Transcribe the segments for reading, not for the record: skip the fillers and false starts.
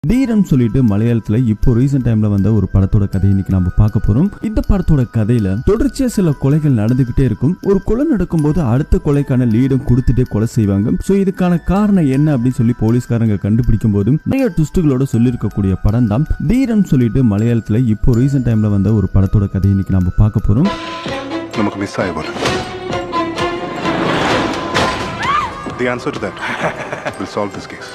தீரன் சொல்லிட்டு மலையாளத்துல இப்போ ரீசெண்ட் டைம்ல வந்த ஒரு படத்தோட கதையை இன்னைக்கு நம்ம பார்க்க போறோம். இந்த படத்தோட கதையில தொடர்ச்சியா சில கொலைகள் நடந்துகிட்டே இருக்கும். ஒரு கொலை நடக்கும் போது அடுத்த கொலைக்கான லீடும் கொடுத்துட்டே கொலை செய்வாங்க. சோ இதுக்கான காரணம் என்ன அப்படின்னு சொல்லி போலீஸ்காரங்க கண்டுபிடிக்கும் போதும் நிறைய ட்விஸ்டுகளோட சொல்லியிருக்கக்கூடிய படம் தான் தீரன் சொல்லிட்டு மலையாளத்துல இப்போ ரீசெண்ட் டைம்ல வந்த ஒரு படத்தோட கதையை இன்னைக்கு நம்ம பார்க்க போறோம். நமக்கு மிஸ் ஆய போல. The answer to that will solve this case.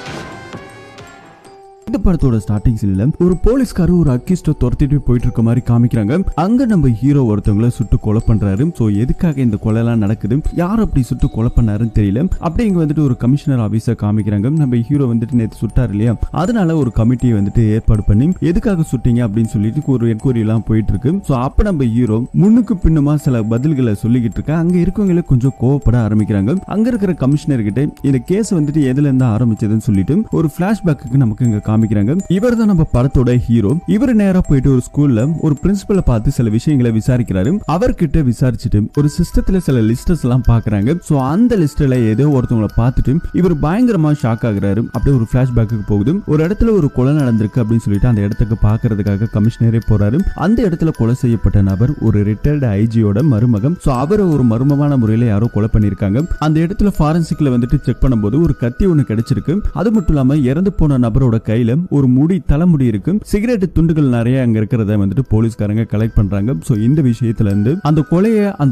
இந்த படத்தோட ஸ்டார்டிங் சீன்ல ஒரு போலீஸ்காரு ஒரு அக்யூஸ்ட துரத்திட்டு போயிட்டு இருக்க மாதிரி காமிக்கிறாங்க. அங்க நம்ம ஹீரோ ஒருத்தவங்களை சுட்டு கொலை பண்றாரு. சோ எதுக்காக இந்த கொலை எல்லாம் நடக்குது, யார் அப்படி சுட்டு கொலை பண்ணாருன்னு தெரியல. அப்படியே இங்க வந்துட்டு ஒரு கமிஷனர் ஆபீஸ காமிக்கிறாங்க. நம்ம ஹீரோ வந்துட்டு நேத்து சுட்டாரு இல்லையா, அதனால ஒரு கமிட்டியை வந்துட்டு ஏற்பாடு பண்ணி எதுக்காக சுட்டீங்க அப்படின்னு சொல்லிட்டு ஒரு என்கொயரி எல்லாம் போயிட்டு இருக்கு. சோ அப்ப நம்ம ஹீரோ முன்னுக்கு பின்னுமா சில பதில்களை சொல்லிக்கிட்டு இருக்க. அங்க இருக்கவங்களே கொஞ்சம் கோவப்பட ஆரம்பிக்கிறாங்க. அங்க இருக்கிற கமிஷனர் கிட்ட இந்த கேஸ் வந்துட்டு எதுல இருந்து ஆரம்பிச்சதுன்னு சொல்லிட்டு ஒரு பிளாஷ்பேக்கு நமக்கு இங்க காமிக்கிறாங்க. இவர் தான் நம்ம படத்தோட ஹீரோ. இவர் நேரா போயிட்டு ஒரு ஸ்கூல்ல ஒரு பிரின்சிபலை பார்த்து சில விஷயங்களை விசாரிக்கிறாரு. அவர்கிட்ட விசாரிச்சுட்டு ஒரு சிஸ்டத்துல சில லிஸ்டஸ் எல்லாம் பாக்குறாங்க. சோ அந்த லிஸ்ட்ல ஏதோ ஒருத்தவங்களை பார்த்துட்டு இவர் பயங்கரமா ஷாக் ஆகுறாரு. அப்படியே ஒரு பிளாஷ்பேக்கு போகுது. ஒரு இடத்துல ஒரு கொலை நடந்திருக்கு அப்படின்னு சொல்லிட்டு அந்த இடத்துக்கு பாக்குறதுக்காக கமிஷனரே போறாரு. அந்த இடத்துல கொலை செய்யப்பட்ட நபர் ஒரு ரிட்டையர்டு ஐஜியோட மருமகன். சோ அவரை ஒரு மர்மமான முறையில யாரோ கொலை பண்ணிருக்காங்க. அந்த இடத்துல ஃபாரன்சிக்ல வந்துட்டு செக் பண்ணும்போது ஒரு கத்தி ஒண்ணு கிடைச்சிருக்கு. அது மட்டும் இல்லாம இறந்து போன நபரோட கையில ஒரு முடி தலைமுடி இருக்கு. சிகரெட் துண்டுகள் நிறைய அங்க இருக்கிறத வந்துட்டு போலீஸ்காரங்க கலெக்ட் பண்றாங்க. சோ இந்த விஷயத்துல இருந்து அந்த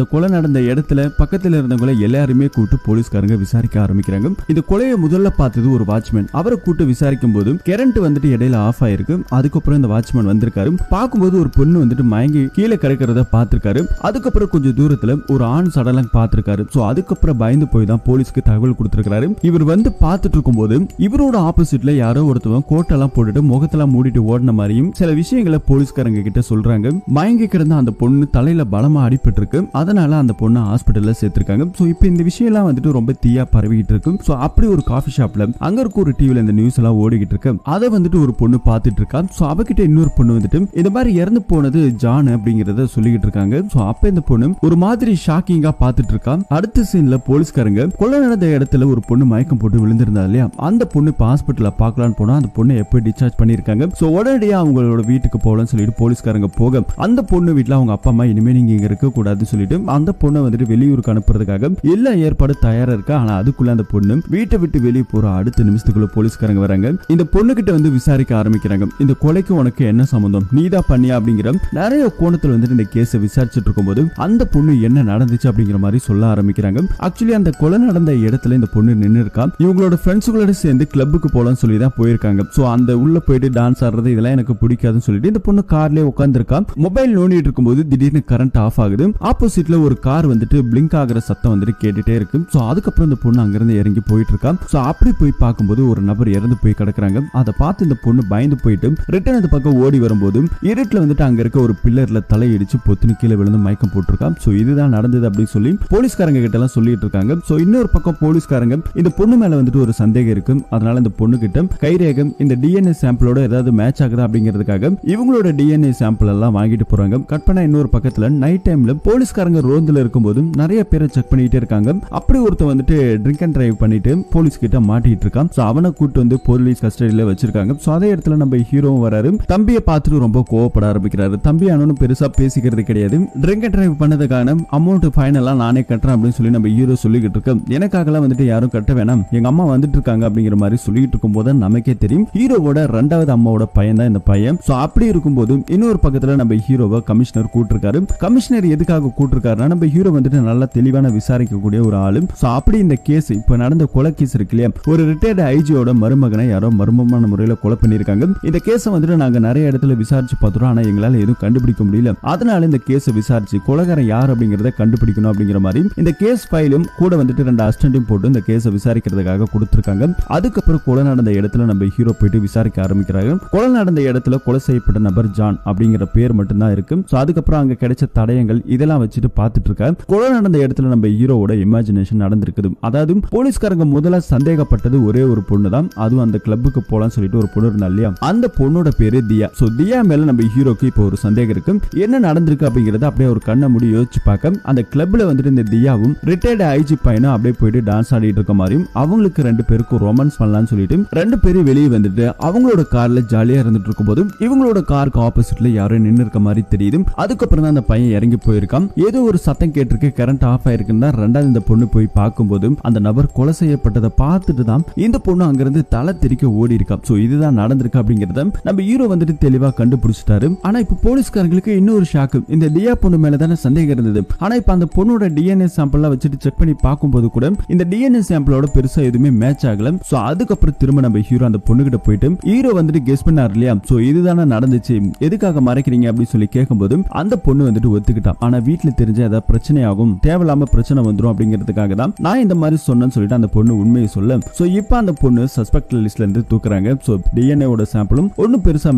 கொலை நடந்த இடத்துல பக்கத்துல இருந்தவங்களை எல்லாருமே கூப்பிட்டு போலீஸ்காரங்க விசாரிக்க ஆரம்பிக்கிறாங்க. இந்த கொலையை முதல்ல பார்த்தது ஒரு வாட்ச்மேன். அவரை கூப்பிட்டு விசாரிக்கும் போது கரண்ட் வந்துட்டு இடையில ஆஃப் ஆயிருக்கு. அதுக்கப்புறம் இந்த வாட்ச்மேன் வந்திருக்காரு. பார்க்கும்போது ஒரு பொண்ணு வந்துட்டு மயங்கி கீழே கிடக்கிறத பார்த்திருக்காரு. அதுக்கப்புறம் கொஞ்சம் தூரத்துல ஒரு ஆண் சடலம் பார்த்திருக்காரு. சோ அதுக்கப்புறம் பயந்து போய் தான் போலீஸ்க்கு தகவல் கொடுத்திருக்காரு. இவர் வந்து பார்த்துட்டு இருக்கும் போது இவரோட ஆப்போசிட்ல யாரோ ஒருத்தவன் கோட்டெல்லாம் போட்டுட்டு முகத்தெல்லாம் மூடிட்டு ஓடின மாதிரியும் சில விஷயங்களை போலீஸ்காரங்க கிட்ட சொல்றாங்க. மயங்கி கிடந்த அந்த பொண்ணு தலையில பலமா அடிபட்டு இருக்கு. அதனால அந்த பொண்ணு ஹாஸ்பிட்டல்ல சேர்த்திருக்காங்க. சோ இப்போ இந்த விஷயம் எல்லாம் வந்துட்டு ரொம்ப தீயா பரவிட்டு இருக்கு. சோ அப்படி ஒரு காஃபி ஷாப்ல அங்க இருக்க ஒரு டிவில இந்த நியூஸ் எல்லாம் ஓடிக்கிட்டு இருக்கு. அதை வந்துட்டு ஒரு பொண்ணு பார்த்துட்டு இருக்கா. சோ அவகிட்ட இன்னொரு பொண்ணு வந்துட்டு இந்த மாதிரி இறந்து போனது ஜான் அப்படிங்கறத சொல்லிக்கிட்டு இருக்காங்க. சோ அப்ப இந்த பொண்ணு ஒரு மாதிரி ஷாக்கிங்கா பார்த்துட்டு இருக்கா. அடுத்த சீன்ல போலீஸ்காரங்க கொலை நடந்த இடத்துல ஒரு பொண்ணு மயக்கம் போட்டு விழுந்திருந்தா இல்லையா, அந்த பொண்ணு இப்ப ஹாஸ்பிட்டல்ல பார்க்கலான்னு போனா அந்த பொண்ணு எப்ப டிஸ்சார்ஜ் பண்ணிருக்காங்க. சோ உடனடியா அவங்களோட வீட்டுக்கு போகலாம்னு சொல்லிட்டு போலீஸ்காரங்க போக அந்த பொண்ணு வீட்டுல அவங்க அப்பா அம்மா இனிமே நீங்க இங்க இருக்க கூடாதுன்னு சொல்லிட்டு அந்த பொண்ணை வந்துட்டு வெளியூருக்கு அனுப்புறதுக்காக எல்லா ஏற்பாடு தயாரா இருக்கா. ஆனா அதுக்குள்ள அந்த பொண்ணு வீட்டை விட்டு வெளியே போற அடுத்த நிமிஷத்துக்குள்ள போலீஸ்காரங்க வராங்க. இந்த பொண்ணு கிட்ட வந்து விசாரிக்க ஆரம்பிக்கிறாங்க. இந்த கொலைக்கு உனக்கு என்ன சம்பந்தம், நீதா பண்ணியா அப்படிங்கிற நிறைய கோணத்துல வந்துட்டு இந்த கேஸை விசாரிச்சுட்டு இருக்கும்போது அந்த பொண்ணு என்ன நடந்துச்சு அப்படிங்கிற மாதிரி சொல்ல ஆரம்பிக்கிறாங்க. ஆக்சுவலி அந்த கொலை நடந்த இடத்துல இந்த பொண்ணு நின்று இருக்கா. இவங்களோட ஃப்ரெண்ட்ஸுகளோட சேர்ந்து கிளப்புக்கு போலாம்னு சொல்லி தான் போயிருக்காங்க. சோ அந்த உள்ள போயிட்டு டான்ஸ் ஆடுறது இதெல்லாம் எனக்கு பிடிக்காதுன்னு சொல்லிட்டு இந்த பொண்ணு கார்லயே உட்கார்ந்திருக்கா. மொபைல் நோண்டிட்டு இருக்கும்போது திடீர்னு கரண்ட் ஆஃப் ஆகுது. ஆப்போசிட்ல ஒரு கார் வந்துட்டு பிளிங்க் ஆகுற சத்தம் வந்துட்டு கேட்டுட்டே இருக்கு. சோ அதுக்கப்புறம் இந்த பொண்ணு அங்கிருந்து இறங்கி போயிட்டு இருக்கா. சோ அப்படி போய் பார்க்கும்போது ஒரு நபர் இறந்து போய் கிடக்குறாங்க. அதை பார்த்து இந்த பொண்ணு பயந்து போயிட்டு ரிட்டர்ன் அந்த பக்கம் ஓடி வரும்போது இருட்டுல வந்துட்டு அங்க இருக்க ஒரு பில்லர்ல தலையிடிச்சு பொத்துன்னு கீழே விழுந்து மயக்கம் போட்டிருக்கா. சோ இதுதான் நடந்தது அப்படின்னு சொல்லி போலீஸ்காரங்க கிட்ட எல்லாம் சொல்லிட்டு இருக்காங்க. சோ இன்னொரு பக்கம் போலீஸ்காரங்க இந்த பொண்ணு மேல வந்துட்டு ஒரு சந்தேகம் இருக்கு. அதனால இந்த பொண்ணு கிட்ட கைரேகம் இந்த டிஎன்ஏ சாம்பிளோட ஏதாவது மேட்ச் ஆகுதா அப்படிங்கிறதுக்காக இவங்களோட டிஎன்ஏ சாம்பிள் எல்லாம் வாங்கிட்டு போறாங்க. கட் பண்ண இன்னொரு பக்கத்துல நைட் டைம்ல போலீஸ்காரங்க ரோந்துல இருக்கும்போது நிறைய பேரை செக் பண்ணிட்டே இருக்காங்க. அப்படி ஒருத்தன் வந்துட்டு ட்ரிங்க் அண்ட் டிரைவ் பண்ணிட்டு போலீஸ் கிட்ட மாட்டிட்டு இருக்கான். சோ அவனை கூட்டு வந்து போலீஸ் கஸ்டடியில வச்சிருக்காங்க. சோ அதே இடத்துல நம்ம ஹீரோவும் வராரு. தம்பியை பார்த்துட்டு ரொம்ப கோவப்பட ஆரம்பிக்கிறாரு. தம்பி அண்ணனும் பெருசா பேசிக்கிறது கிடையாது. ட்ரிங்க் அண்ட் டிரைவ் பண்ணதுக்கான அமௌண்ட் ஃபைனலா நானே கட்டுறேன் அப்படின்னு சொல்லி நம்ம ஹீரோ சொல்லிக்கிட்டு இருக்கோம். எனக்காகலாம் வந்துட்டு யாரும் கட்ட வேணாம், எங்க அம்மா வந்துட்டு இருக்காங்க அப்படிங்கிற மாதிரி சொல்லிட்டு இருக்கும் போது நமக்கே தெரியும் ஹீரோவோட ரெண்டாவது அம்மாவோட பையன் தான் இந்த பையன். சோ அப்படி இருக்கும்போது இன்னொரு பக்கத்துல நம்ம ஹீரோவை கமிஷனர் கூட்டிருக்காரு. கமிஷனர் எதுக்காக கூட்டிருக்காருன்னா நம்ம ஹீரோ வந்துட்டு நல்லா தெளிவான விசாரிக்கக்கூடிய ஒரு ஆளு. சோ அப்படி இந்த கேஸ் இப்ப நடந்த கொலை கேஸ் இருக்கு இல்லையா, ஒரு ரிட்டையர்டு ஐஜியோட மருமகனை யாரோ மர்மமான முறையில கொலை பண்ணிருக்காங்க. இந்த கேஸை வந்துட்டு நாங்க நிறைய இடத்துல விசாரிச்சு பார்த்தோம். ஆனா எங்களால எதுவும் கண்டுபிடிக்க முடியல. அதனால இந்த கேஸை விசாரிச்சு கொலைகாரன் யார் அப்படிங்கறத கண்டுபிடிக்கணும் அப்படிங்கிற மாதிரி இந்த கேஸ் ஃபைலும் கூட வந்துட்டு 2 அசிஸ்டன்ட்டையும் போட்டு இந்த கேஸை விசாரிக்கிறதுக்காக கொடுத்திருக்காங்க. அதுக்கப்புறம் கொலை நடந்த இடத்துல நம்ம ஹீரோ போயிட்டு விசாரிக்க ஆரம்பிக்கிறாங்க. கொலை நடந்த இடத்துல கொலை செய்யப்பட்ட நபர் ஜான் அப்படிங்கிற பேர் மட்டும் தான் இருக்கு. சோ அதுக்கப்புறம் அங்க கிடைச்ச தடயங்கள் இதெல்லாம் வச்சுட்டு பார்த்துட்டு இருக்காரு. கொலை நடந்த இடத்துல நம்ம ஹீரோவோட இமேஜினேஷன் நடந்திருக்குது. அதாவது போலீஸ்காரங்க முதல்ல சந்தேகப்பட்டது ஒரே ஒரு பொண்ணு தான். அதுவும் அந்த கிளப்புக்கு போலான்னு சொல்லிட்டு ஒரு பொண்ணு இருந்தா இல்லையா, அந்த பொண்ணோட பேரு தியா. சோ தியா மேல நம்ம ஹீரோக்கு இப்போ ஒரு சந்தேகம் இருக்கு. என்ன நடந்திருக்கு அப்படிங்கறத அப்படியே ஒரு கண்ணை மூடி யோசிச்சு பார்க்க அந்த கிளப்ல வந்துட்டு இந்த தியாவும் ரிட்டையர்டு ஐஜி பையனும் அப்படியே போயிட்டு டான்ஸ் ஆடிட்டு இருக்க மாதிரியும் அவங்களுக்கு 2 பேருக்கும் ரொமான்ஸ் பண்ணலாம்னு சொல்லிட்டு 2 பேரும் வெளியே வந்துட்டு வந்துட்டு அவங்களோட கார்ல ஜாலியா இருந்துட்டு இருக்கும் போது இவங்களோட காருக்கு ஆப்போசிட்ல யாரோ நின்று இருக்க மாதிரி தெரியுது. அதுக்கப்புறம் தான் அந்த பையன் இறங்கி போயிருக்கான். ஏதோ ஒரு சத்தம் கேட்டிருக்கு, கரண்ட் ஆஃப் ஆயிருக்குன்னு தான் ரெண்டாவது இந்த பொண்ணு போய் பார்க்கும்போது அந்த நபர் கொலை செய்யப்பட்டதை பார்த்துட்டு தான் இந்த பொண்ணு அங்கிருந்து தலை திரிக்க ஓடி இருக்கா. சோ இதுதான் நடந்திருக்கு அப்படிங்கறத நம்ம ஹீரோ வந்துட்டு தெளிவா கண்டுபிடிச்சிட்டாரு. ஆனா இப்ப போலீஸ்காரங்களுக்கு இன்னொரு ஷாக்கு. இந்த தியா பொண்ணு மேல தானே சந்தேகம் இருந்தது. ஆனா இப்ப அந்த பொண்ணோட டிஎன்ஏ சாம்பிள் வச்சுட்டு செக் பண்ணி பார்க்கும்போது கூட இந்த டிஎன்ஏ சாம்பிளோட பெருசா எதுவுமே மேட்ச் ஆகல. சோ அதுக்கப்புறம் திரும்ப நம்ம ஹீரோ அந்த பொண்ணு கிட்ட போயிட்டு ஹீரோ வந்துட்டு கெஸ் பண்ணார் இல்லையா, சோ இதுதானே நடந்துச்சு, எதுக்காக மறைக்கிறீங்க அப்படின்னு சொல்லி கேட்கும்போது அந்த பொண்ணு வந்துட்டு ஒத்துக்கிட்டான். ஆனா வீட்டுல தெரிஞ்ச ஏதாவது பிரச்சனை ஆகும், தேவையில்லாம பிரச்சனை வந்துடும் அப்படிங்கிறதுக்காக தான் நான் இந்த மாதிரி சொன்னேன்னு சொல்லிட்டு அந்த பொண்ணு உண்மையை சொல்ல. சோ இப்போ அந்த பொண்ணு சஸ்பெக்ட் லிஸ்ட்ல இருந்து தூக்குறாங்க. சோ டிஎன்ஏ ஓட சாம்பிளும் ஒன்னும் பெருசா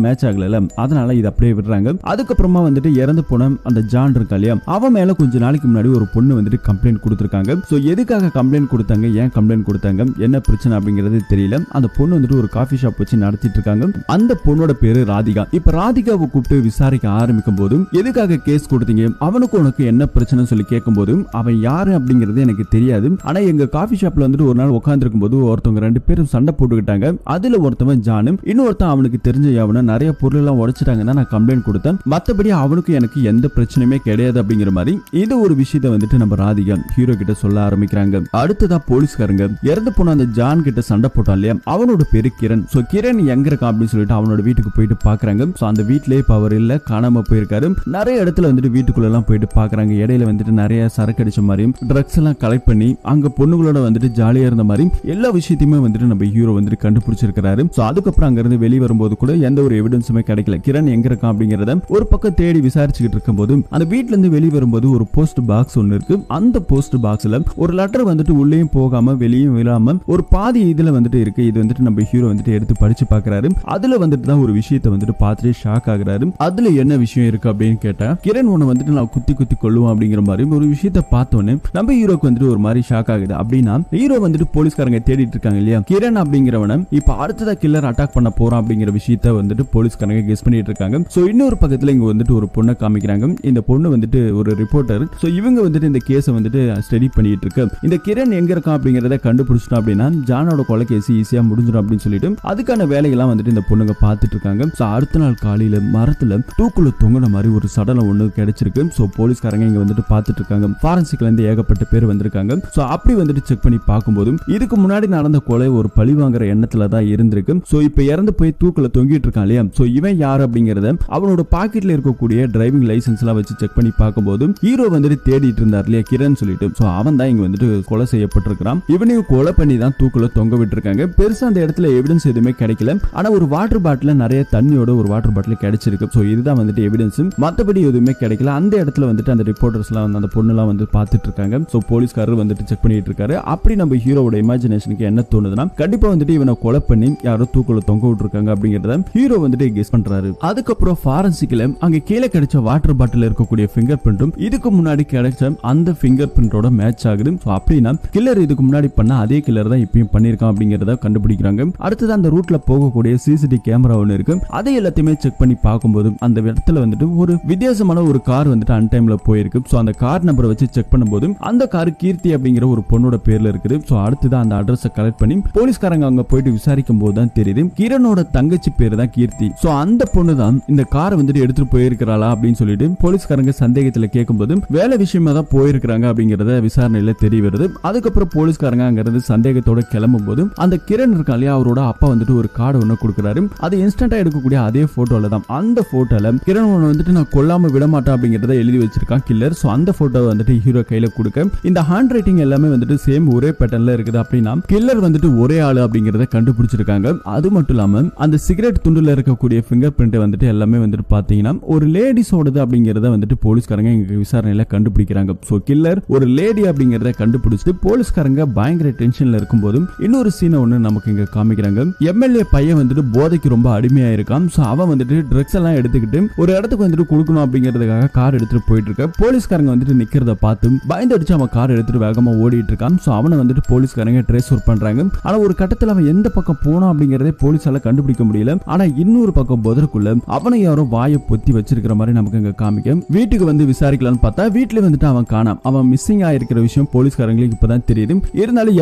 மேட்ச் ஆகல, அதனால இது அப்படியே விடுறாங்க. அதுக்கப்புறமா வந்துட்டு இறந்து போன அந்த ஜான் இருக்கா இல்லையா, அவன் மேல கொஞ்ச நாளைக்கு முன்னாடி ஒரு பொண்ணு வந்துட்டு கம்ப்ளைண்ட் கொடுத்திருக்காங்க. சோ எதுக்காக கம்ப்ளைண்ட் கொடுத்தாங்க, ஏன் கம்ப்ளைண்ட் கொடுத்தாங்க, என்ன பிரச்சனை அப்படிங்கிறது தெரியல. அந்த பொண்ணு வந்துட்டு ஒரு காஃபி ஷாப் வச்சு நடத்திட்டு இருக்காங்க. அந்த பொண்ணோட பேரு ராதிகா. இப்ப ராதிகாவை கூப்பிட்டு விசாரிக்க ஆரம்பிக்கும் போது எதுக்காக கேஸ் கொடுத்தீங்க, அவனுக்கு உனக்கு என்ன பிரச்சனை சொல்லி கேட்கும் போது அவன் யாரு அப்படிங்கிறது எனக்கு தெரியாது, ஆனா எங்க காஃபி ஷாப்ல வந்துட்டு ஒரு நாள் உட்கார்ந்து இருக்கும் போது ஒருத்தவங்க ரெண்டு பேரும் சண்டை போட்டுக்கிட்டாங்க. அதுல ஒருத்தவன் ஜானும் இன்னொருத்தன் அவனுக்கு தெரிஞ்ச அவனை நிறைய பொருள் எல்லாம் உடைச்சிட்டாங்கன்னா நான் கம்ப்ளைண்ட் கொடுத்தேன், மத்தபடி அவனுக்கு எனக்கு எந்த பிரச்சனையுமே கிடையாது அப்படிங்கிற மாதிரி இது ஒரு விஷயத்தை வந்துட்டு நம்ம ராதிகா ஹீரோ கிட்ட சொல்ல ஆரம்பிக்கிறாங்க. அடுத்ததா போலீஸ்காரங்க இறந்து போன அந்த ஜான் கிட்ட சண்டை போட்டான் இல்லையா, அவனோட பேரு கிரண். சோ கிரண் எங்க இருக்கான் அப்படின்னு சொல்லிட்டு அவனோட வீட்டுக்கு போயிட்டு பாக்குறாங்க. சோ அந்த வீட்லயே பவர் இல்ல, காணாம போயிருக்காரு. நிறைய இடத்துல வந்துட்டு வீட்டுக்குள்ள எல்லாம் போயிட்டு பாக்குறாங்க. இடையில வந்துட்டு நிறைய சரக்கு அடிச்ச மாதிரியும் ட்ரக்ஸ் எல்லாம் கலெக்ட் பண்ணி அங்க பொண்ணுங்களோட வந்துட்டு ஜாலியா இருந்த மாதிரி எல்லா விஷயத்தையுமே வந்துட்டு நம்ம ஹீரோ வந்துட்டு கண்டுபிடிச்சிருக்காரு. சோ அதுக்கப்புறம் அங்க இருந்து வெளியே வரும்போது கூட எந்த ஒரு எவிடன்ஸுமே கிடைக்கல. கிரண் எங்க இருக்கான் அப்படிங்கறத ஒரு பக்கம் தேடி விசாரிச்சுக்கிட்டு இருக்கும் போது அந்த வீட்ல இருந்து வெளியே வரும்போது ஒரு போஸ்ட் பாக்ஸ் ஒன்னு இருக்கு. அந்த போஸ்ட் பாக்ஸ்ல ஒரு லெட்டர் வந்துட்டு உள்ளேயும் போகாம வெளியும் விழாம ஒரு பாதி இதுல வந்துட்டு இருக்கு. இது வந்துட்டு நம்ம ஹீரோ வந்துட்டு எடுத்து படிச்சு பாக்குறாரு. அதுல வந்துட்டு தான் ஒரு விஷயத்தை வந்துட்டு பார்த்துட்டு ஷாக் ஆகுறாரு. அதுல என்ன விஷயம் இருக்கு அப்படின்னு கேட்டா, கிரண் உன்னை வந்துட்டு நான் குத்தி குத்தி கொள்ளுவோம் அப்படிங்கிற மாதிரி ஒரு விஷயத்தை பார்த்தோன்னே நம்ம ஹீரோக்கு வந்துட்டு ஒரு மாதிரி ஷாக் ஆகுது. அப்படின்னா ஹீரோ வந்துட்டு போலீஸ்காரங்க தேடிட்டு இருக்காங்க இல்லையா, கிரண் அப்படிங்கிறவன இப்ப அடுத்ததா கில்லர் அட்டாக் பண்ண போறான் அப்படிங்கிற விஷயத்தை வந்துட்டு போலீஸ்காரங்க கெஸ் பண்ணிட்டு இருக்காங்க. சோ இன்னொரு பக்கத்துல இங்க வந்துட்டு ஒரு பொண்ணை காமிக்கிறாங்க. இந்த பொண்ணு வந்துட்டு ஒரு ரிப்போர்ட்டர். சோ இவங்க வந்துட்டு இந்த கேஸை வந்துட்டு ஸ்டடி பண்ணிட்டு இருக்கு. இந்த கிரண் எங்க இருக்கான் அப்படிங்கறத கண்டுபிடிச்சிட்டோம் அப்படின்னா ஜானோட கொலை கேஸ் ஈஸியா முடிஞ்சிடும் அப்படின்னு சொல்லிட்டு அதுக்கான வேலைகள்லாம் வந்துட்டு இந்த பொண்ணுங்க பார்த்துட்டு இருக்காங்க. சோ அடுத்த நாள் காலையில மரத்துல தூக்குல தொங்குன மாதிரி ஒரு சடலம் ஒண்ணு கிடைச்சிருக்கு. சோ போலீஸ்காரங்க இங்க வந்துட்டு பார்த்துட்டு இருக்காங்க. ஃபாரன்சிக்ல இருந்து ஏகப்பட்ட பேர் வந்திருக்காங்க. சோ அப்படி வந்துட்டு செக் பண்ணி பார்க்கும்போது இதுக்கு முன்னாடி நடந்த கொலை ஒரு பழி வாங்குற எண்ணத்துல தான் இருந்திருக்கு. சோ இப்ப இறந்து போய் தூக்குல தொங்கிட்டு இருக்கான் இல்லையா, சோ இவன் யார் அப்படிங்கறத அவனோட பாக்கெட்ல இருக்கக்கூடிய டிரைவிங் லைசன்ஸ் எல்லாம் வச்சு செக் பண்ணி பார்க்கும்போது ஹீரோ வந்துட்டு தேடிட்டு இருந்தார் இல்லையா கிரண் சொல்லிட்டு, சோ அவன் தான் இங்க வந்துட்டு கொலை செய்யப்பட்டிருக்கான். இவனையும் கொலை பண்ணி தான் தூக்குல தொங்க விட்டுருக்காங்க. பெருசா அந்த இடத்துல எவிடன்ஸ் எதுவுமே கிடைக்கல. ஆனா ஒரு வாட்டர் பாட்டில நிறைய தண்ணியோட ஒரு வாட்டர் பாட்டில் கிடைச்சிருக்கு. சோ இதுதான் வந்துட்டு எவிடன்ஸ், மத்தபடி எதுவுமே கிடைக்கல. அந்த இடத்துல வந்துட்டு அந்த ரிப்போர்ட்டர்ஸ் எல்லாம் வந்து அந்த பொண்ணு எல்லாம் வந்து பார்த்துட்டு இருக்காங்க. சோ போலீஸ்காரர் வந்துட்டு செக் பண்ணிட்டு இருக்காரு. அப்படி நம்ம ஹீரோவோட இமேஜினேஷனுக்கு என்ன தோணுதுன்னா கண்டிப்பா வந்துட்டு இவனை கொலை பண்ணி யாரோ தூக்குல தொங்க விட்டுருக்காங்க அப்படிங்கறத ஹீரோ வந்துட்டு கெஸ் பண்றாரு. அதுக்கப்புறம் ஃபாரன்சிக்ல அங்க கீழே கிடைச்ச வாட்டர் பாட்டில் இருக்கக்கூடிய ஃபிங்கர் பிரிண்ட்டும் இதுக்கு முன்னாடி கிடைச்ச அந்த ஃபிங்கர் பிரிண்டோட மேட்ச் ஆகுது. சோ அப்படின்னா கில்லர் இதுக்கு முன்னாடி பண்ண அதே கில்லர் தான் இப்பயும் பண்ணிருக்கான் அப்படிங்கறத கண்டுபிடிக்கிறாங்க. அடுத்தது அந்த ரூட்ல போகக்கூடிய சிசிடிவி கேமரா ஒன்னு இருக்கு. அதை எல்லாத்தையுமே செக் பண்ணி பார்க்கும்போது அந்த இடத்துல வந்துட்டு ஒரு வித்தியாசமான ஒரு கார் வந்துட்டு அன்டைம்ல போயிருக்கு. சோ அந்த கார் நம்பரை வச்சு செக் பண்ணும்போது அந்த கார் கீர்த்தி அப்படிங்கிற ஒரு பொண்ணோட பேர்ல இருக்குது. சோ அடுத்தது அந்த அட்ரஸை கலெக்ட் பண்ணி போலீஸ்காரங்க அங்க போயிட்டு விசாரிக்கும் போது தான் தெரியுது கிரணோட தங்கச்சி பேர் தான் கீர்த்தி. சோ அந்த பொண்ணு தான் இந்த காரை வந்துட்டு எடுத்துட்டு போயிருக்கிறாளா அப்படின்னு சொல்லிட்டு போலீஸ்காரங்க சந்தேகத்துல கேட்கும்போது வேலை விஷயமா தான் போயிருக்கிறாங்க அப்படிங்கறத விசாரணையில தெரிய வருது. அதுக்கப்புறம் போலீஸ்காரங்க அங்க இருந்து சந்தேகத்தோட கிளம்பும் போது அந்த கிரண் இருக்கா இல்லையா, அவரோட அப்பா வந்துட்டு ஒரு கார்டு ஒண்ணு கொடுக்குறாரு. அது இன்ஸ்டன்டா எடுக்கக்கூடிய அதே போட்டோல தான் அந்த போட்டோல கிரண் வந்துட்டு நான் கொல்லாம விட மாட்டேன் அப்படிங்கறத எழுதி வச்சிருக்கான் கில்லர். சோ அந்த போட்டோவை வந்துட்டு ஹீரோ கையில கொடுக்க இந்த ஹேண்ட் ரைட்டிங் எல்லாமே வந்துட்டு சேம் ஒரே பேட்டர்ன்ல இருக்குது. அப்படின்னா கில்லர் வந்துட்டு ஒரே ஆளு அப்படிங்கறத கண்டுபிடிச்சிருக்காங்க. அது மட்டும் இல்லாம அந்த சிகரெட் துண்டுல இருக்கக்கூடிய ஃபிங்கர் பிரிண்ட் வந்துட்டு எல்லாமே வந்துட்டு பாத்தீங்கன்னா ஒரு லேடிஸோடது அப்படிங்கறத வந்துட்டு போலீஸ்காரங்க எங்க விசாரணையில கண்டுபிடிக்கிறாங்க. சோ கில்லர் ஒரு லேடி அப்படிங்கறத கண்டுபிடிச்சிட்டு போலீஸ்காரங்க பயங்கர டென்ஷன்ல இருக்கும்போது இன்னொரு சீனை ஒண்ணு நமக்கு இங்க காமிக்கிறாங்க. எம்எல்ஏ பையன் வந்துட்டு போதைக்கு ரொம்ப அடிமையா இருக்கான். சோ அவன் வந்துட்டு ட்ரக்ஸ் எல்லாம் எடுத்துக்கிட்டு ஒரு இடத்துக்கு வந்துட்டு கொடுக்கணும் அப்படிங்கிறதுக்காக கார் எடுத்துட்டு போயிட்டு இருக்க போலீஸ்காரங்க வந்துட்டு நிக்கிறத பார்த்து பயந்து அடிச்சு அவன் கார் எடுத்துட்டு வேகமா ஓடிட்டு இருக்கான். சோ அவனை வந்துட்டு போலீஸ்காரங்க ட்ரேஸ் அவுட் பண்றாங்க. ஆனா ஒரு கட்டத்துல அவன் எந்த பக்கம் போனா அப்படிங்கறதே போலீஸால கண்டுபிடிக்க முடியல. ஆனா இன்னொரு பக்கம் போதற்குள்ள அவனை யாரோ வாயை பொத்தி வச்சிருக்கிற மாதிரி நமக்கு இங்க காமிக்க வீட்டுக்கு வந்து விசாரிக்கலாம்னு பார்த்தா வீட்டுல வந்துட்டு அவன் காணாம். அவன் மிஸ்ஸிங் ஆயிருக்கிற விஷயம் போலீஸ்காரங்களுக்கு இப்பதான் தெரியுது. இருந்தாலும்